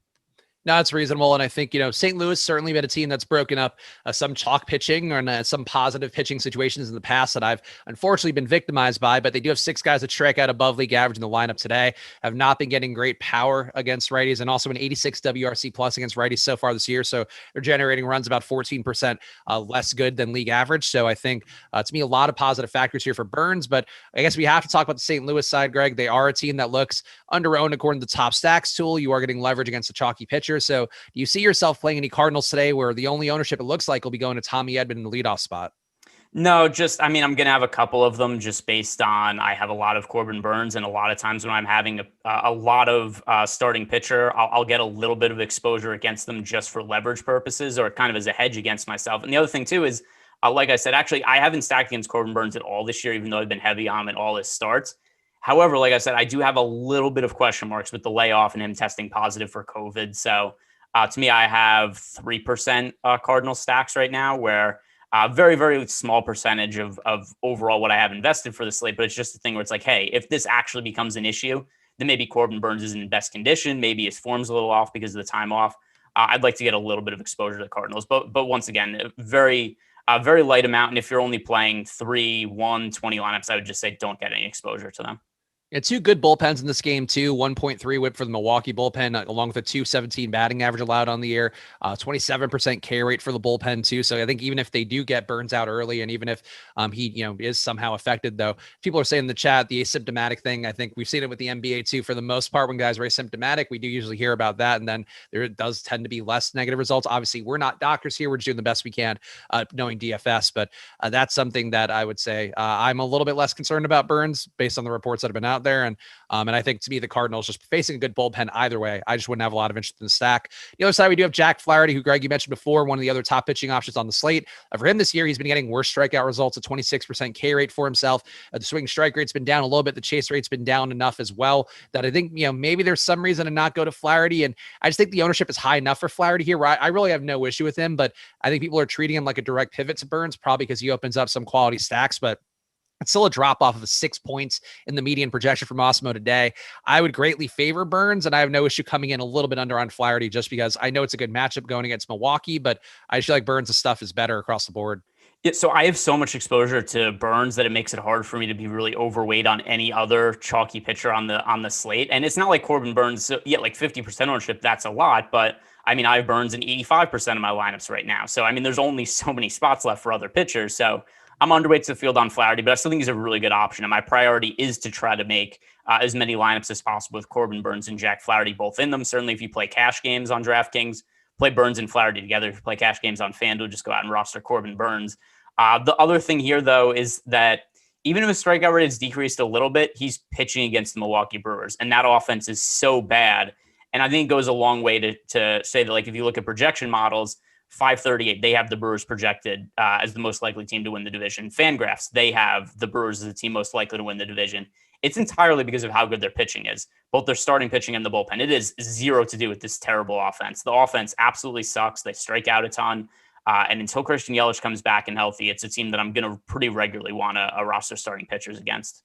No, it's reasonable. And I think, St. Louis certainly been a team that's broken up some chalk pitching or some positive pitching situations in the past that I've unfortunately been victimized by, but they do have 6 guys that strike out above league average in the lineup today, have not been getting great power against righties, and also an 86 WRC plus against righties so far this year. So they're generating runs about 14% less good than league average. So I think to me, a lot of positive factors here for Burnes, but I guess we have to talk about the St. Louis side, Greg. They are a team that looks under-owned according to the top stacks tool. You are getting leverage against the chalky pitcher. So do you see yourself playing any Cardinals today where the only ownership it looks like will be going to Tommy Edman in the leadoff spot? No, I'm going to have a couple of them just based on I have a lot of Corbin Burnes, and a lot of times when I'm having a lot of starting pitcher, I'll get a little bit of exposure against them just for leverage purposes or kind of as a hedge against myself. And the other thing too is, like I said, actually, I haven't stacked against Corbin Burnes at all this year, even though I've been heavy on him at all his starts. However, like I said, I do have a little bit of question marks with the layoff and him testing positive for COVID. So to me, I have 3% Cardinal stacks right now, where very, very small percentage of overall what I have invested for the slate. But it's just a thing where it's like, hey, if this actually becomes an issue, then maybe Corbin Burnes isn't in best condition. Maybe his form's a little off because of the time off. I'd like to get a little bit of exposure to the Cardinals. But once again, very light amount. And if you're only playing 3, 1, 20 lineups, I would just say don't get any exposure to them. Yeah, two good bullpens in this game too. 1.3 whip for the Milwaukee bullpen, along with a 217 batting average allowed on the year. 27% K rate for the bullpen too. So I think even if they do get Burns out early, and even if he is somehow affected, though, people are saying in the chat the asymptomatic thing. I think we've seen it with the NBA too. For the most part, when guys are asymptomatic, we do usually hear about that, and then there does tend to be less negative results. Obviously, we're not doctors here; we're just doing the best we can, knowing DFS. But that's something that I would say I'm a little bit less concerned about Burns based on the reports that have been out there. And I think to me, the Cardinals just facing a good bullpen either way. I just wouldn't have a lot of interest in the stack. The other side, we do have Jack Flaherty, who Greg, you mentioned before, one of the other top pitching options on the slate. For him this year, he's been getting worse strikeout results, a 26% K rate for himself. The swing strike rate's been down a little bit. The chase rate's been down enough as well that I think, maybe there's some reason to not go to Flaherty. And I just think the ownership is high enough for Flaherty here where I really have no issue with him, but I think people are treating him like a direct pivot to Burns, probably because he opens up some quality stacks, but it's still a drop off of 6 points in the median projection from Awesemo today. I would greatly favor Burns, and I have no issue coming in a little bit under on Flaherty just because I know it's a good matchup going against Milwaukee, but I feel like Burns' stuff is better across the board. Yeah, so I have so much exposure to Burns that it makes it hard for me to be really overweight on any other chalky pitcher on the slate. And it's not like Corbin Burns, like 50% ownership, that's a lot, but I mean, I have Burns in 85% of my lineups right now. So I mean, there's only so many spots left for other pitchers. So I'm underweight to the field on Flaherty, but I still think he's a really good option. And my priority is to try to make as many lineups as possible with Corbin Burns and Jack Flaherty both in them. Certainly, if you play cash games on Draftkings, play Burns and Flaherty together. If you play cash games on Fanduel, just go out and roster Corbin Burns. The other thing here, though, is that even if his strikeout rate has decreased a little bit, he's pitching against the Milwaukee Brewers, and that offense is so bad. And I think it goes a long way to say that, like, if you look at projection models, 538, they have the Brewers projected as the most likely team to win the division. Fangraphs, they have the Brewers as the team most likely to win the division. It's entirely because of how good their pitching is, both their starting pitching and the bullpen. It is zero to do with this terrible offense. The offense absolutely sucks. They strike out a ton. And until Christian Yelich comes back and healthy, it's a team that I'm going to pretty regularly want a roster starting pitchers against.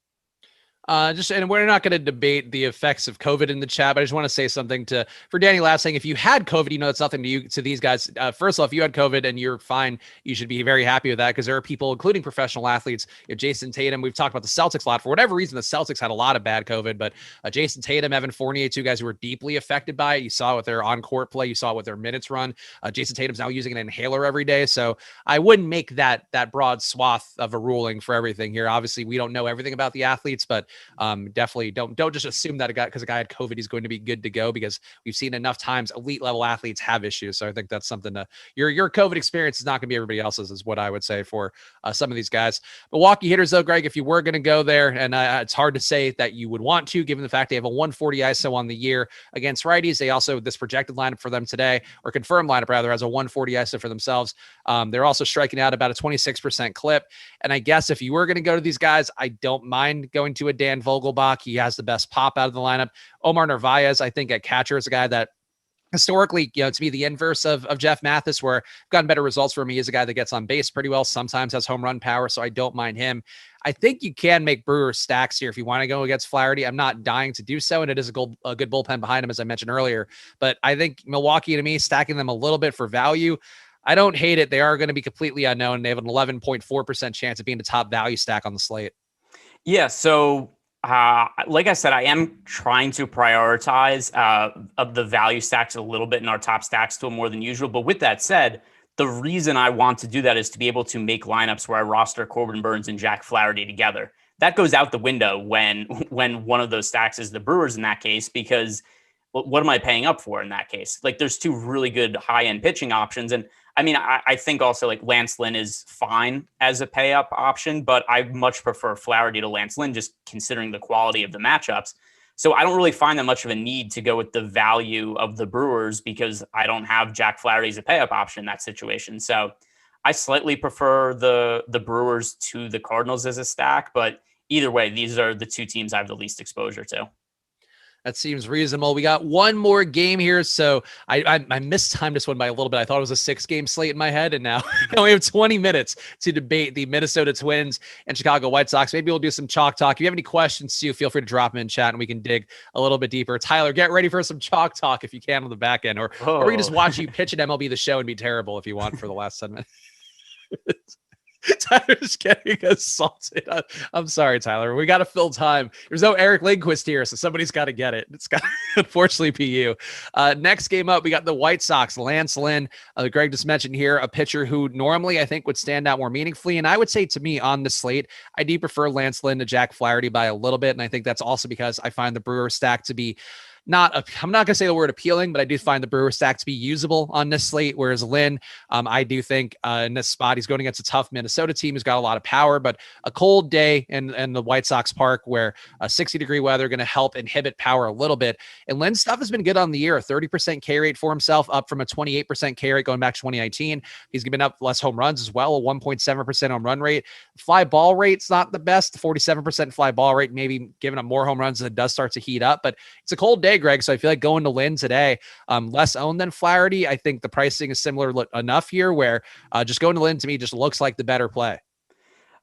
And we're not going to debate the effects of COVID in the chat, but I just want to say something for Danny Last saying, if you had COVID, it's nothing to these guys. First of all, if you had COVID and you're fine, you should be very happy with that because there are people, including professional athletes, Jason Tatum. We've talked about the Celtics a lot. For whatever reason, the Celtics had a lot of bad COVID, but Jason Tatum, Evan Fournier, two guys who were deeply affected by it. You saw with their on-court play. You saw with their minutes run. Jason Tatum's now using an inhaler every day. So I wouldn't make that broad swath of a ruling for everything here. Obviously, we don't know everything about the athletes, but definitely don't just assume that because a guy had COVID, he's going to be good to go, because we've seen enough times elite level athletes have issues. So I think that's something your COVID experience is not going to be everybody else's, is what I would say for some of these guys. Milwaukee hitters though, Greg, if you were going to go there, and it's hard to say that you would want to, given the fact they have a 140 ISO on the year against righties. They also, this projected lineup for them today, or confirmed lineup rather, has a 140 ISO for themselves. They're also striking out about a 26% clip. And I guess if you were going to go to these guys, I don't mind going to a Dan Vogelbach. He has the best pop out of the lineup. Omar Narvaez, I think at catcher, is a guy that historically, to be the inverse of Jeff Mathis, where I've gotten better results from. He is a guy that gets on base pretty well, sometimes has home run power, so I don't mind him. I think you can make Brewer stacks here if you want to go against Flaherty. I'm not dying to do so, and it is a good bullpen behind him, as I mentioned earlier. But I think Milwaukee, to me, stacking them a little bit for value, I don't hate it. They are going to be completely unknown. They have an 11.4% chance of being a top value stack on the slate. Yeah, so like I said, I am trying to prioritize of the value stacks a little bit in our top stacks to more than usual. But with that said, the reason I want to do that is to be able to make lineups where I roster Corbin Burns and Jack Flaherty together. That goes out the window when one of those stacks is the Brewers in that case, because what am I paying up for in that case? Like, there's two really good high-end pitching options. And I mean, I think also like Lance Lynn is fine as a pay up option, but I much prefer Flaherty to Lance Lynn, just considering the quality of the matchups. So I don't really find that much of a need to go with the value of the Brewers, because I don't have Jack Flaherty as a pay up option in that situation. So I slightly prefer the Brewers to the Cardinals as a stack, but either way, these are the two teams I have the least exposure to. That seems reasonable. We got one more game here. So I mistimed this one by a little bit. I thought it was a 6-game slate in my head. And now we have 20 minutes to debate the Minnesota Twins and Chicago White Sox. Maybe we'll do some chalk talk. If you have any questions too, feel free to drop them in chat and we can dig a little bit deeper. Tyler, get ready for some chalk talk if you can on the back end, or we can just watch you pitch at MLB The Show and be terrible if you want for the last 10 minutes. Tyler's getting assaulted. I'm sorry, Tyler. We got to fill time. There's no Eric Lindquist here, so somebody's got to get it. It's got to unfortunately be you. Next game up, we got the White Sox. Lance Lynn, Greg just mentioned here, a pitcher who normally I think would stand out more meaningfully. And I would say to me on the slate, I do prefer Lance Lynn to Jack Flaherty by a little bit. And I think that's also because I find the Brewers stack to be I'm not going to say the word appealing, but I do find the Brewers stack to be usable on this slate. Whereas Lynn, I do think in this spot, he's going against a tough Minnesota team who's got a lot of power, but a cold day in the White Sox park where 60-degree weather going to help inhibit power a little bit. And Lynn's stuff has been good on the year, a 30% K rate for himself, up from a 28% K rate going back to 2019. He's given up less home runs as well, a 1.7% home run rate. Fly ball rate's not the best, 47% fly ball rate, maybe giving up more home runs as it does start to heat up, but it's a cold day, Greg. So I feel like going to Lynn today, less owned than Flaherty. I think the pricing is similar enough here where just going to Lynn to me just looks like the better play.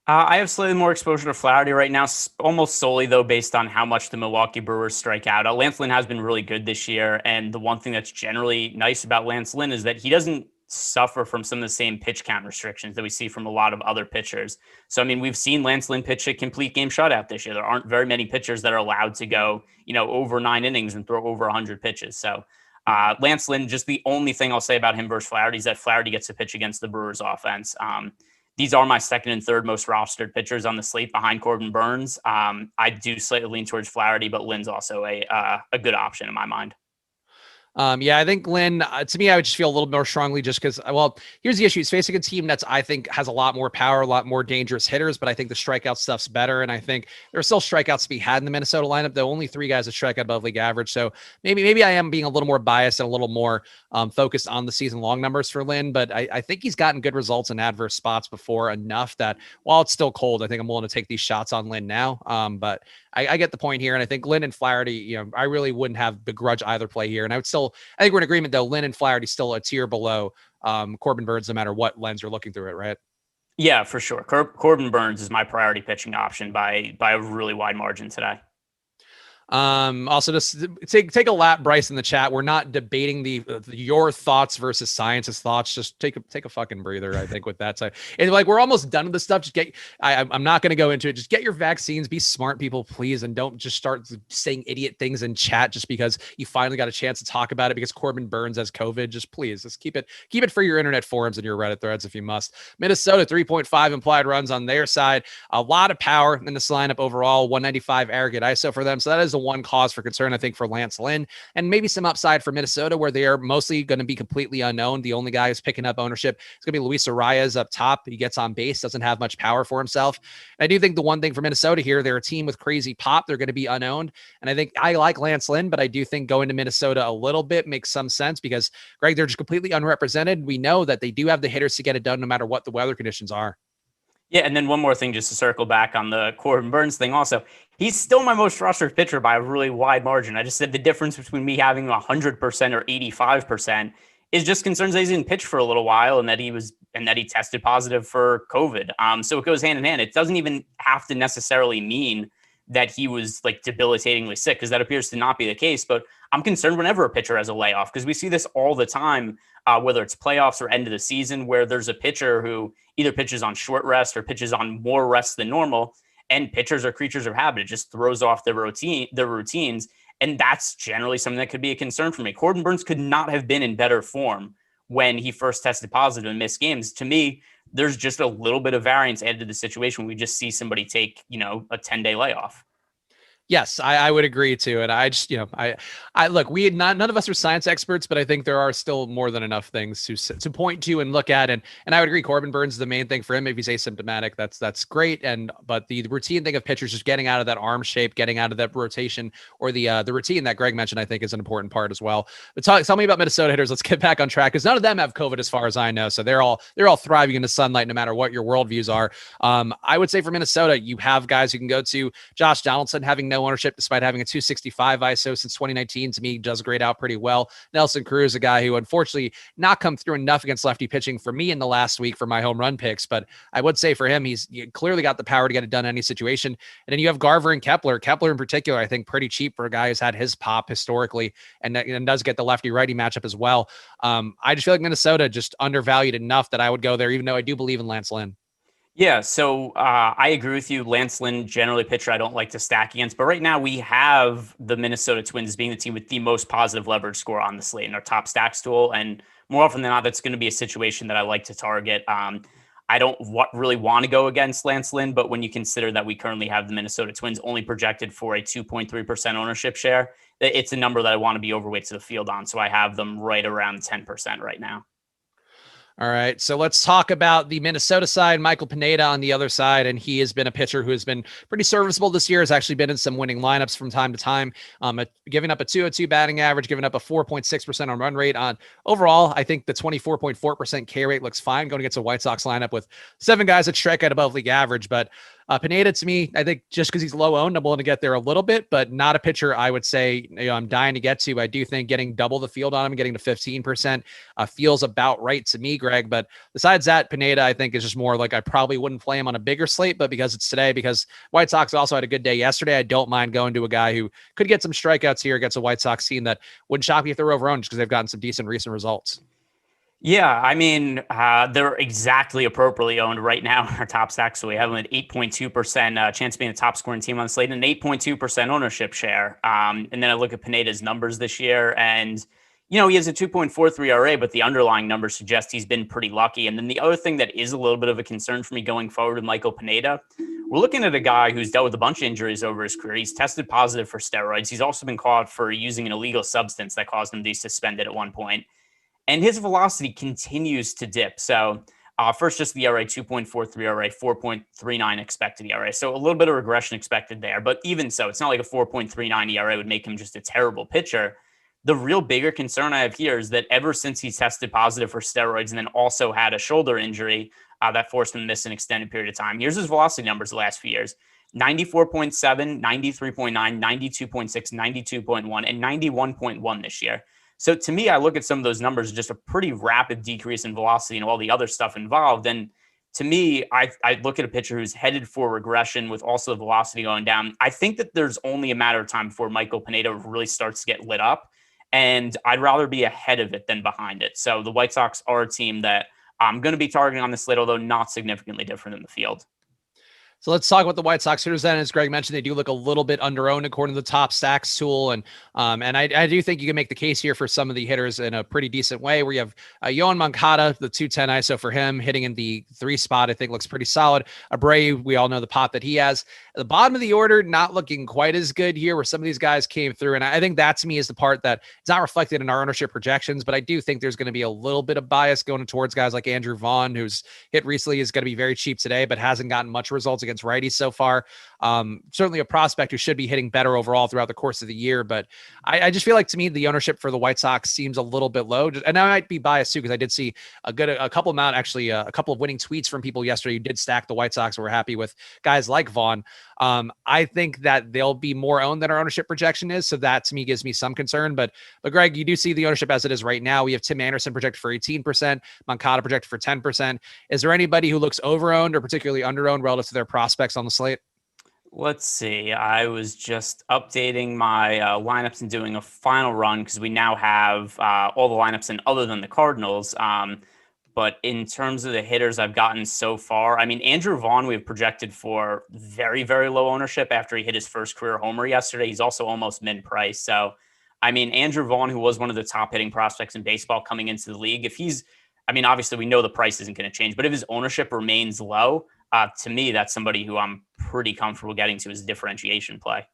I have slightly more exposure to Flaherty right now, almost solely, though, based on how much the Milwaukee Brewers strike out. Lance Lynn has been really good this year, and the one thing that's generally nice about Lance Lynn is that he doesn't suffer from some of the same pitch count restrictions that we see from a lot of other pitchers. So, I mean, we've seen Lance Lynn pitch a complete game shutout this year. There aren't very many pitchers that are allowed to go, over 9 innings and throw over 100 pitches. So, Lance Lynn, just the only thing I'll say about him versus Flaherty is that Flaherty gets to pitch against the Brewers offense. These are my second and third most rostered pitchers on the slate behind Corbin Burns. I do slightly lean towards Flaherty, but Lynn's also a good option in my mind. Yeah, I think Lynn, to me, I would just feel a little more strongly just because, well, here's the issue. He's facing a team that's, I think, has a lot more power, a lot more dangerous hitters, but I think the strikeout stuff's better. And I think there are still strikeouts to be had in the Minnesota lineup. The only 3 guys that strike out above league average. So maybe I am being a little more biased and a little more focused on the season long numbers for Lynn, but I think he's gotten good results in adverse spots before enough that while it's still cold, I think I'm willing to take these shots on Lynn now. But I get the point here. And I think Lynn and Flaherty, I really wouldn't have begrudge either play here. And I think we're in agreement though. Lynn and Flaherty still a tier below Corbin Burns, no matter what lens you're looking through it, right? Yeah, for sure. Corbin Burns is my priority pitching option by a really wide margin today. Also just take a lap, Bryce, in the chat. We're not debating your thoughts versus scientists' thoughts. Just take a fucking breather, I think, with that. So and like we're almost done with this stuff. Just I'm not going to go into it. Just get your vaccines, be smart people, please. And don't just start saying idiot things in chat just because you finally got a chance to talk about it because Corbin Burns has COVID. Just please, just keep it for your internet forums and your Reddit threads if you must. Minnesota, 3.5 implied runs on their side. A lot of power in this lineup overall, 195 aggregate ISO for them. So that is the one cause for concern, I think, for Lance Lynn, and maybe some upside for Minnesota where they are mostly going to be completely unknown. The only guy who's picking up ownership is going to be Luis Arias up top. He gets on base, doesn't have much power for himself. And I do think the one thing for Minnesota here, they're a team with crazy pop. They're going to be unowned. And I think I like Lance Lynn, but I do think going to Minnesota a little bit makes some sense because, Greg, they're just completely unrepresented. We know that they do have the hitters to get it done no matter what the weather conditions are. Yeah, and then one more thing just to circle back on the Corbin Burns thing also. He's still my most rostered pitcher by a really wide margin. I just said the difference between me having 100% or 85% is just concerns that he's in pitch for a little while and that he tested positive for COVID. So it goes hand in hand. It doesn't even have to necessarily mean that he was like debilitatingly sick because that appears to not be the case. But I'm concerned whenever a pitcher has a layoff because we see this all the time, whether it's playoffs or end of the season, where there's a pitcher who either pitches on short rest or pitches on more rest than normal. And pitchers are creatures of habit. It just throws off their routines. And that's generally something that could be a concern for me. Corbin Burns could not have been in better form when he first tested positive and missed games. To me, there's just a little bit of variance added to the situation. We just see somebody take, a 10-day layoff. Yes, I would agree too. And I just, I look, none of us are science experts, but I think there are still more than enough things to point to and look at. And I would agree. Corbin Burns is the main thing for him. If he's asymptomatic, that's great. But the routine thing of pitchers just getting out of that arm shape, getting out of that rotation or the routine that Greg mentioned, I think is an important part as well. But tell me about Minnesota hitters. Let's get back on track because none of them have COVID as far as I know. So they're all thriving in the sunlight, no matter what your worldviews are. I would say for Minnesota, you have guys who can go to Josh Donaldson having no ownership despite having a 265 ISO since 2019. To me, does grade out pretty well. Nelson Cruz, a guy who unfortunately not come through enough against lefty pitching for me in the last week for my home run picks, but I would say for him, he's clearly got the power to get it done in any situation. And then you have Garver and Kepler. Kepler in particular, I think pretty cheap for a guy who's had his pop historically and does get the lefty-righty matchup as well. I just feel like Minnesota just undervalued enough that I would go there, even though I do believe in Lance Lynn. Yeah, so I agree with you. Lance Lynn, generally a pitcher I don't like to stack against, but right now we have the Minnesota Twins being the team with the most positive leverage score on the slate in our top stacks tool, and more often than not, that's going to be a situation that I like to target. I don't really want to go against Lance Lynn, but when you consider that we currently have the Minnesota Twins only projected for a 2.3% ownership share, it's a number that I want to be overweight to the field on. So I have them right around 10% right now. All right, so let's talk about the Minnesota side. Michael Pineda on the other side, and he has been a pitcher who has been pretty serviceable this year. Has actually been in some winning lineups from time to time. Giving up a 202 batting average, giving up a 4.6% on run rate. On overall, I think the 24.4% K rate looks fine going against a White Sox lineup with 7 guys that strike out above league average. But Pineda, to me, I think just because he's low owned, I'm willing to get there a little bit, but not a pitcher I would say I'm dying to get to. I do think getting double the field on him, getting to 15% feels about right to me, Greg. But besides that, Pineda, I think, is just more like I probably wouldn't play him on a bigger slate, but because it's today, because White Sox also had a good day yesterday, I don't mind going to a guy who could get some strikeouts here against a White Sox team that wouldn't shock me if they're over-owned just because they've gotten some decent recent results. Yeah, I mean, they're exactly appropriately owned right now in our top stack. So we have them at 8.2% chance of being the top scoring team on the slate and an 8.2% ownership share. And then I look at Pineda's numbers this year, and he has a 2.43 RA, but the underlying numbers suggest he's been pretty lucky. And then the other thing that is a little bit of a concern for me going forward with Michael Pineda, we're looking at a guy who's dealt with a bunch of injuries over his career. He's tested positive for steroids. He's also been caught for using an illegal substance that caused him to be suspended at one point. And his velocity continues to dip. So first, just the ERA, 2.43 ERA, 4.39 expected ERA. So a little bit of regression expected there. But even so, it's not like a 4.39 ERA would make him just a terrible pitcher. The real bigger concern I have here is that ever since he's tested positive for steroids and then also had a shoulder injury that forced him to miss an extended period of time, here's his velocity numbers the last few years. 94.7, 93.9, 92.6, 92.1, and 91.1 this year. So to me, I look at some of those numbers, just a pretty rapid decrease in velocity and all the other stuff involved. And to me, I look at a pitcher who's headed for regression with also the velocity going down. I think that there's only a matter of time before Michael Pineda really starts to get lit up. And I'd rather be ahead of it than behind it. So the White Sox are a team that I'm going to be targeting on this slate, although not significantly different in the field. So let's talk about the White Sox hitters then. As Greg mentioned, they do look a little bit under-owned according to the top stacks tool. And I do think you can make the case here for some of the hitters in a pretty decent way, where you have Yoan Moncada, the 210 ISO for him, hitting in the 3 spot, I think looks pretty solid. Abreu, we all know the pop that he has. At the bottom of the order, not looking quite as good here, where some of these guys came through. And I think that, to me, is the part that is not reflected in our ownership projections. But I do think there's going to be a little bit of bias going towards guys like Andrew Vaughn, who's hit recently, is going to be very cheap today, but hasn't gotten much results against righties so far. Certainly a prospect who should be hitting better overall throughout the course of the year. But I just feel like, to me, the ownership for the White Sox seems a little bit low. And I might be biased too, because I did see a couple of winning tweets from people yesterday who did stack the White Sox and were happy with guys like Vaughn. I think that they'll be more owned than our ownership projection is. So that, to me, gives me some concern. But Greg, you do see the ownership as it is right now. We have Tim Anderson projected for 18%, Moncada projected for 10%. Is there anybody who looks over-owned or particularly under-owned relative to their prospects on the slate? Let's see. I was just updating my lineups and doing a final run because we now have all the lineups in other than the Cardinals. But in terms of the hitters I've gotten so far, I mean, Andrew Vaughn, we've projected for very, very low ownership after he hit his first career homer yesterday. He's also almost mid-price. So, I mean, Andrew Vaughn, who was one of the top hitting prospects in baseball coming into the league, obviously we know the price isn't going to change, but if his ownership remains low, to me, that's somebody who I'm pretty comfortable getting to as a differentiation play.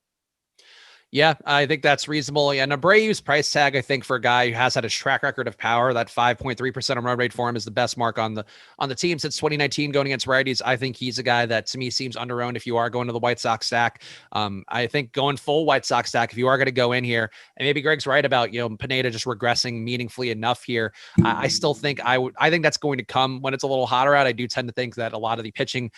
Yeah, I think that's reasonable. And Abreu's price tag, I think, for a guy who has had a track record of power, that 5.3% on run rate for him is the best mark on the team since 2019 going against righties. I think he's a guy that, to me, seems under-owned if you are going to the White Sox stack. I think going full White Sox stack, if you are going to go in here, and maybe Greg's right about, Pineda just regressing meaningfully enough here. I still think I think that's going to come when it's a little hotter out. I do tend to think that a lot of the pitching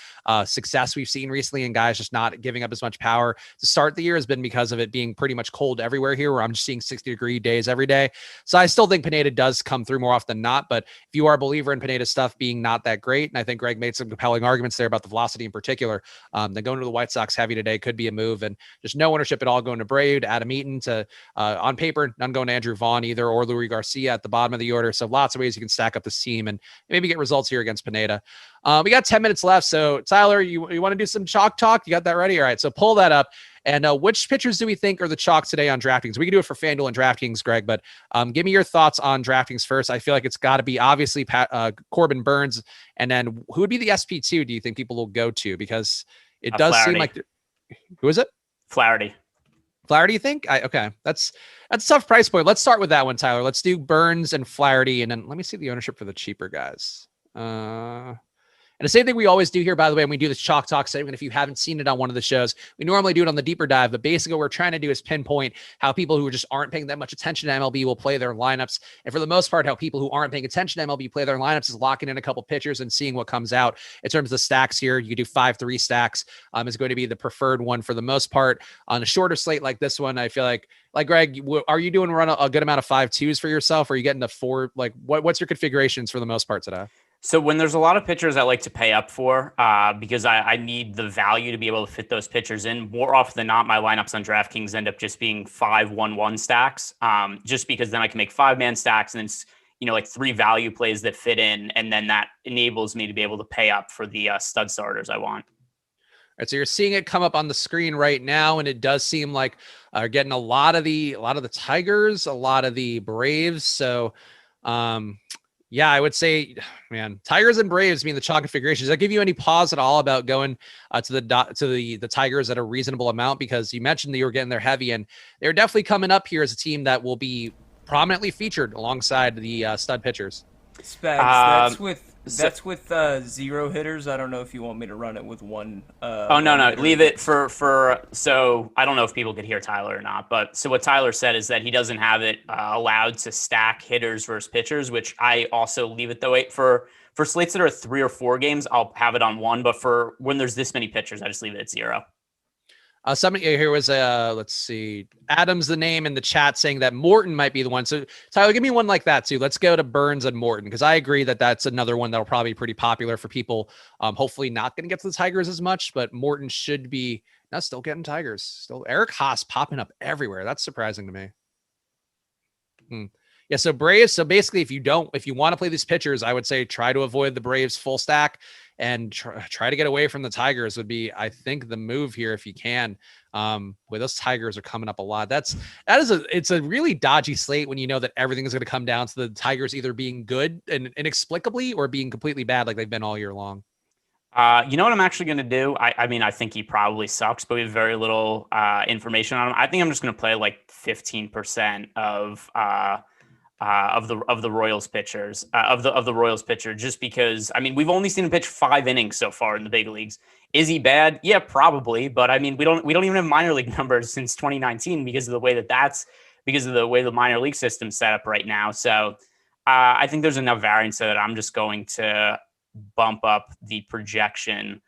success we've seen recently and guys just not giving up as much power to start the year has been because of it being being pretty much cold everywhere here, where I'm just seeing 60-degree days every day. So I still think Pineda does come through more often than not. But if you are a believer in Pineda's stuff being not that great, and I think Greg made some compelling arguments there about the velocity in particular, then going to the White Sox heavy today could be a move. And just no ownership at all going to Brave, to Adam Eaton, to on paper, none going to Andrew Vaughn either, or Luis Garcia at the bottom of the order. So lots of ways you can stack up this team and maybe get results here against Pineda. We got 10 minutes left. So Tyler, you want to do some chalk talk? You got that ready? All right. So pull that up. And which pitchers do we think are the chalk today on DraftKings? We can do it for Fanduel and DraftKings, Greg, but give me your thoughts on DraftKings first. I feel like it's got to be obviously Corbin Burns. And then who would be the SP2 do you think people will go to? Because it does Flaherty. seem like... Who is it? Flaherty. Flaherty, you think? Okay. That's a tough price point. Let's start with that one, Tyler. Let's do Burns and Flaherty. And then let me see the ownership for the cheaper guys. And the same thing we always do here, by the way, when we do this chalk talk segment, if you haven't seen it on one of the shows, we normally do it on the deeper dive, but basically what we're trying to do is pinpoint how people who just aren't paying that much attention to MLB will play their lineups. And for the most part, how people who aren't paying attention to MLB play their lineups is locking in a couple pitchers and seeing what comes out. In terms of stacks here, you can do 5-3 stacks is going to be the preferred one for the most part. On a shorter slate like this one, I feel like Greg, are you doing a good amount of 5-2s for yourself? Or are you getting to 4? Like what's your configurations for the most part today? So when there's a lot of pitchers I like to pay up for because I need the value to be able to fit those pitchers in, more often than not, my lineups on DraftKings end up just being 5-1-1 stacks, just because then I can make 5-man stacks and then it's, like 3 value plays that fit in. And then that enables me to be able to pay up for the stud starters I want. All right, so you're seeing it come up on the screen right now, and it does seem like getting a lot of the Tigers, a lot of the Braves. So, yeah, I would say, man, Tigers and Braves being the chalk configurations. Does that give you any pause at all about going to the Tigers at a reasonable amount? Because you mentioned that you were getting there heavy, and they're definitely coming up here as a team that will be prominently featured alongside the stud pitchers. Spags, that's with 0 hitters. I don't know if you want me to run it with one. No, leave it for. So I don't know if people could hear Tyler or not, but so what Tyler said is that he doesn't have it allowed to stack hitters versus pitchers, which I also leave it though. For slates that are 3 or 4 games, I'll have it on 1, but for when there's this many pitchers, I just leave it at 0. Somebody here was let's see, Adam's the name in the chat saying that Morton might be the one. So Tyler, give me one like that too. Let's go to Burns and Morton, because I agree that that's another one that'll probably be pretty popular for people. Hopefully not going to get to the Tigers as much, but Morton should be still getting Tigers. Still Eric Haas popping up everywhere. That's surprising to me. Yeah, so Braves. So basically, if you want to play these pitchers, I would say try to avoid the Braves full stack and try to get away from the Tigers would be, I think, the move here if you can. Where those Tigers are coming up a lot. It's a really dodgy slate when you know that everything is going to come down to the Tigers either being good and inexplicably or being completely bad like they've been all year long. You know what I'm actually going to do? I mean, I think he probably sucks, but we have very little information on him. I think I'm just going to play like 15% of the Royals pitchers of the Royals pitcher, just because, I mean, we've only seen him pitch 5 innings so far in the big leagues. Is he bad? Yeah, probably. But I mean, we don't even have minor league numbers since 2019 because of the way because of the way the minor league system's set up right now. So I think there's enough variance that I'm just going to bump up the projection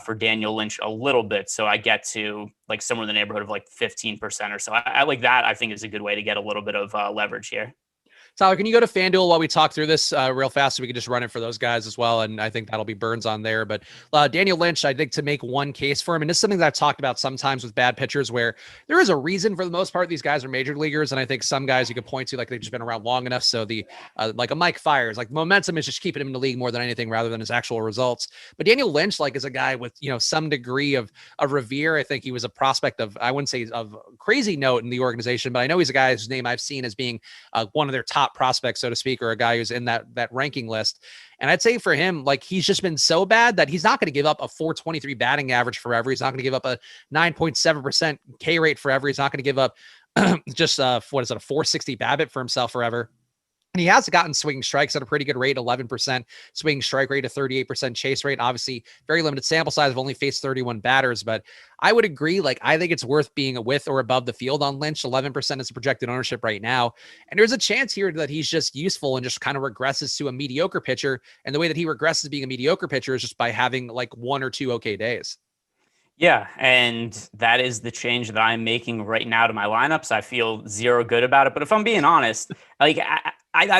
for Daniel Lynch a little bit. So I get to like somewhere in the neighborhood of like 15% or so. I like that. I think is a good way to get a little bit of leverage here. Tyler, can you go to FanDuel while we talk through this real fast so we can just run it for those guys as well? And I think that'll be Burns on there. But Daniel Lynch, I think to make one case for him, and this is something that I've talked about sometimes with bad pitchers where there is a reason for the most part. These guys are major leaguers. And I think some guys you could point to, like they've just been around long enough. So like a Mike Fiers, like momentum is just keeping him in the league more than anything rather than his actual results. But Daniel Lynch, like is a guy with, some degree of revere. I think he was a prospect of, I wouldn't say of crazy note in the organization, but I know he's a guy whose name I've seen as being one of their top prospects, so to speak, or a guy who's in that ranking list. And I'd say for him, like he's just been so bad that he's not going to give up a 423 batting average forever. He's not going to give up a 9.7% K rate forever. He's not going to give up just a 460 BABIP for himself forever. And he has gotten swinging strikes at a pretty good rate, 11% swinging strike rate, a 38% chase rate. Obviously, very limited sample size. I've only faced 31 batters, but I would agree. Like, I think it's worth being with or above the field on Lynch. 11% is the projected ownership right now. And there's a chance here that he's just useful and just kind of regresses to a mediocre pitcher. And the way that he regresses being a mediocre pitcher is just by having like 1 or 2 okay days. Yeah, and that is the change that I'm making right now to my lineups. I feel zero good about it, but if I'm being honest, like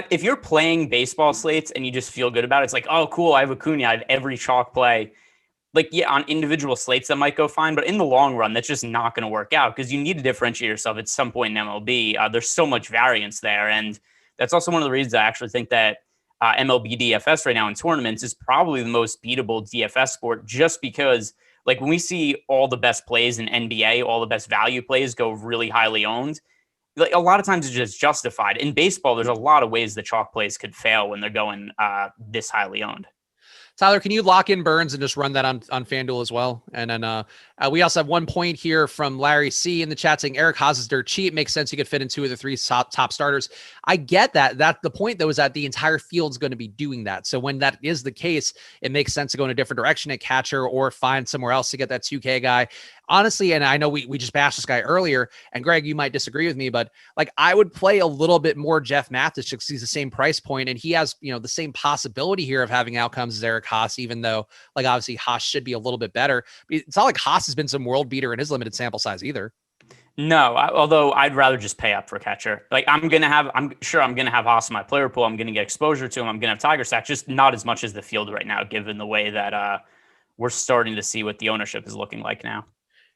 if you're playing baseball slates and you just feel good about it, it's like, oh, cool, I have Acuna, I have every chalk play. Like, yeah, on individual slates that might go fine, but in the long run, that's just not going to work out because you need to differentiate yourself at some point in MLB. There's so much variance there, and that's also one of the reasons I actually think that MLB DFS right now in tournaments is probably the most beatable DFS sport, just because like when we see all the best plays in NBA, all the best value plays go really highly owned, like a lot of times it's just justified. In baseball, there's a lot of ways the chalk plays could fail when they're going this highly owned. Tyler, can you lock in Burns and just run that on Fanduel as well? And then we also have 1 point here from Larry C in the chat saying Eric Haas is dirt cheap. Makes sense. You could fit in 2 of the 3 top starters. I get that. The point, though, is that the entire field's going to be doing that. So when that is the case, it makes sense to go in a different direction at catcher or find somewhere else to get that 2K guy. Honestly, and I know we just bashed this guy earlier, and Greg, you might disagree with me, but like I would play a little bit more Jeff Mathis because he's the same price point and he has, the same possibility here of having outcomes as Eric Haas, even though like obviously Haas should be a little bit better. It's not like Haas has been some world beater in his limited sample size either. No, although I'd rather just pay up for catcher. Like I'm going to have Haas in my player pool. I'm going to get exposure to him. I'm going to have Tiger Stack, just not as much as the field right now, given the way that we're starting to see what the ownership is looking like now.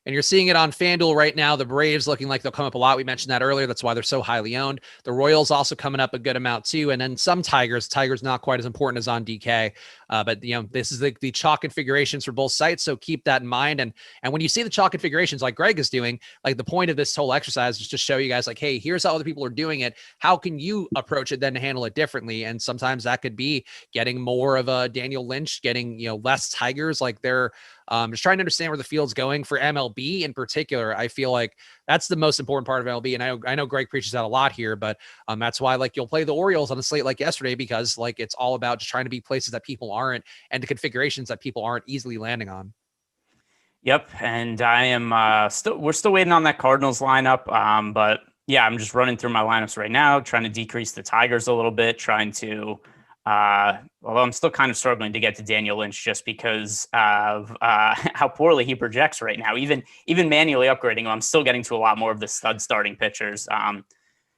And you're seeing it on FanDuel right now. The Braves looking like they'll come up a lot. We mentioned that earlier. That's why they're so highly owned. The Royals also coming up a good amount too. And then some Tigers. Tigers not quite as important as on DK. But this is the chalk configurations for both sites. So keep that in mind. And when you see the chalk configurations like Greg is doing, like the point of this whole exercise is to show you guys like, hey, here's how other people are doing it. How can you approach it then to handle it differently? And sometimes that could be getting more of a Daniel Lynch, getting, less Tigers. Like they're just trying to understand where the field's going for MLB in particular. I feel like that's the most important part of MLB. And I know Greg preaches that a lot here, but that's why like you'll play the Orioles on a slate like yesterday, because like it's all about just trying to be places that people aren't and the configurations that people aren't easily landing on. Yep. And I am we're still waiting on that Cardinals lineup. But yeah, I'm just running through my lineups right now, trying to decrease the Tigers a little bit, trying to although I'm still kind of struggling to get to Daniel Lynch just because of how poorly he projects right now. Even manually upgrading him, I'm still getting to a lot more of the stud starting pitchers.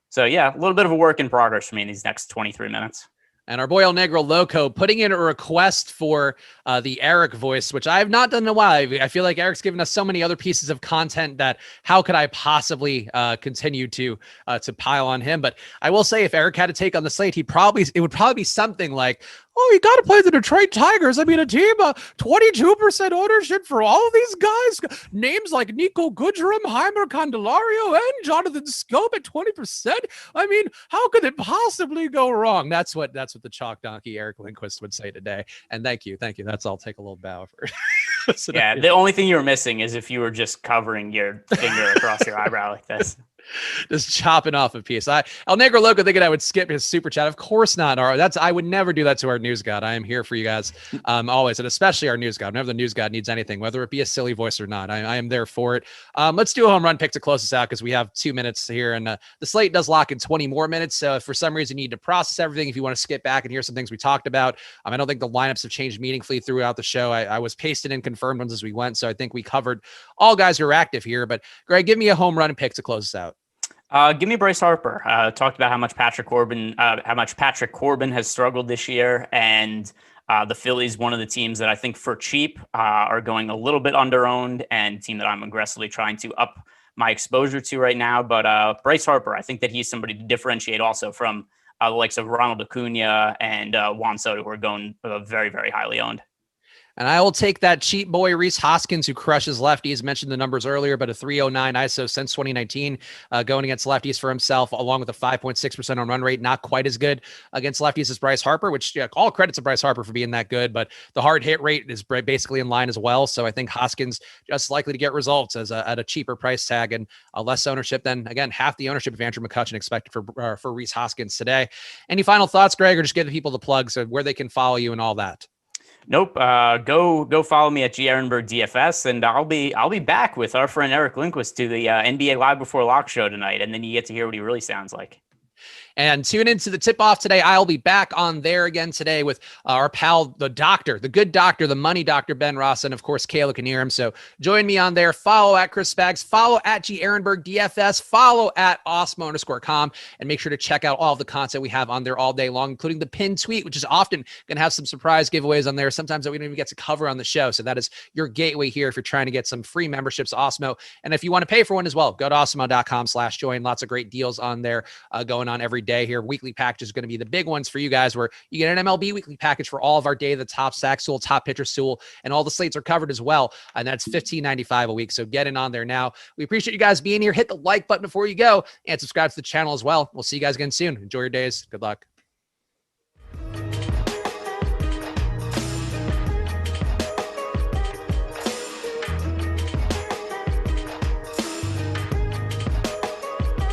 So yeah, a little bit of a work in progress for me in these next 23 minutes. And our boy El Negro Loco putting in a request for the Eric voice, which I have not done in a while. I feel like Eric's given us so many other pieces of content that how could I possibly continue to pile on him? But I will say, if Eric had to take on the slate, it would probably be something like, oh, you got to play the Detroit Tigers. I mean, a team, 22% ownership for all of these guys. Names like Nico Goodrum, Heimer Candelario, and Jonathan Scope at 20%. I mean, how could it possibly go wrong? That's what the chalk donkey Eric Lindquist would say today. And thank you. That's all. Take a little bow for. So yeah, the only thing you were missing is if you were just covering your finger across your eyebrow like this. Just chopping off a piece. El Negro Loco thinking I would skip his super chat. Of course not. I would never do that to our news god. I am here for you guys always, and especially our news god. Whenever the news god needs anything, whether it be a silly voice or not, I am there for it. Let's do a home run pick to close us out because we have 2 minutes here, and the slate does lock in 20 more minutes. So if for some reason you need to process everything, if you want to skip back and hear some things we talked about, I don't think the lineups have changed meaningfully throughout the show. I was pasting in confirmed ones as we went, so I think we covered all guys who are active here. But Greg, give me a home run pick to close us out. Give me Bryce Harper. Talked about how much Patrick Corbin has struggled this year, and the Phillies, one of the teams that I think for cheap are going a little bit underowned, and team that I'm aggressively trying to up my exposure to right now. But Bryce Harper, I think that he's somebody to differentiate also from the likes of Ronald Acuna and Juan Soto, who are going very, very highly owned. And I will take that cheap boy Rhys Hoskins, who crushes lefties. Mentioned the numbers earlier, but a 309 ISO since 2019, going against lefties for himself, along with a 5.6% on run rate. Not quite as good against lefties as Bryce Harper, which all credit to Bryce Harper for being that good, but the hard hit rate is basically in line as well. So I think Hoskins just likely to get results at a cheaper price tag and less ownership than, again, half the ownership of Andrew McCutchen expected for Rhys Hoskins today. Any final thoughts, Greg, or just give the people the plugs of where they can follow you and all that? Nope. Go follow me at Ehrenberg DFS, and I'll be back with our friend Eric Lindquist to the NBA Live Before Lock show tonight, and then you get to hear what he really sounds like. And tune into the tip-off today. I'll be back on there again today with our pal, the doctor, the good doctor, the money doctor, Ben Ross, and of course, Kayla can hear him. So join me on there. Follow at Chris Spags. Follow at Ehrenberg DFS. Follow at Awesemo_com. And make sure to check out all of the content we have on there all day long, including the pinned tweet, which is often going to have some surprise giveaways on there, sometimes that we don't even get to cover on the show. So that is your gateway here if you're trying to get some free memberships to Awesemo. And if you want to pay for one as well, go to awesemo.com/join. Lots of great deals on there going on every day here. Weekly packages are going to be the big ones for you guys, where you get an MLB weekly package for all of our day, the top sack stool, top pitcher stool, and all the slates are covered as well. And that's $15.95 a week. So get in on there now. We appreciate you guys being here. Hit the like button before you go and subscribe to the channel as well. We'll see you guys again soon. Enjoy your days. Good luck.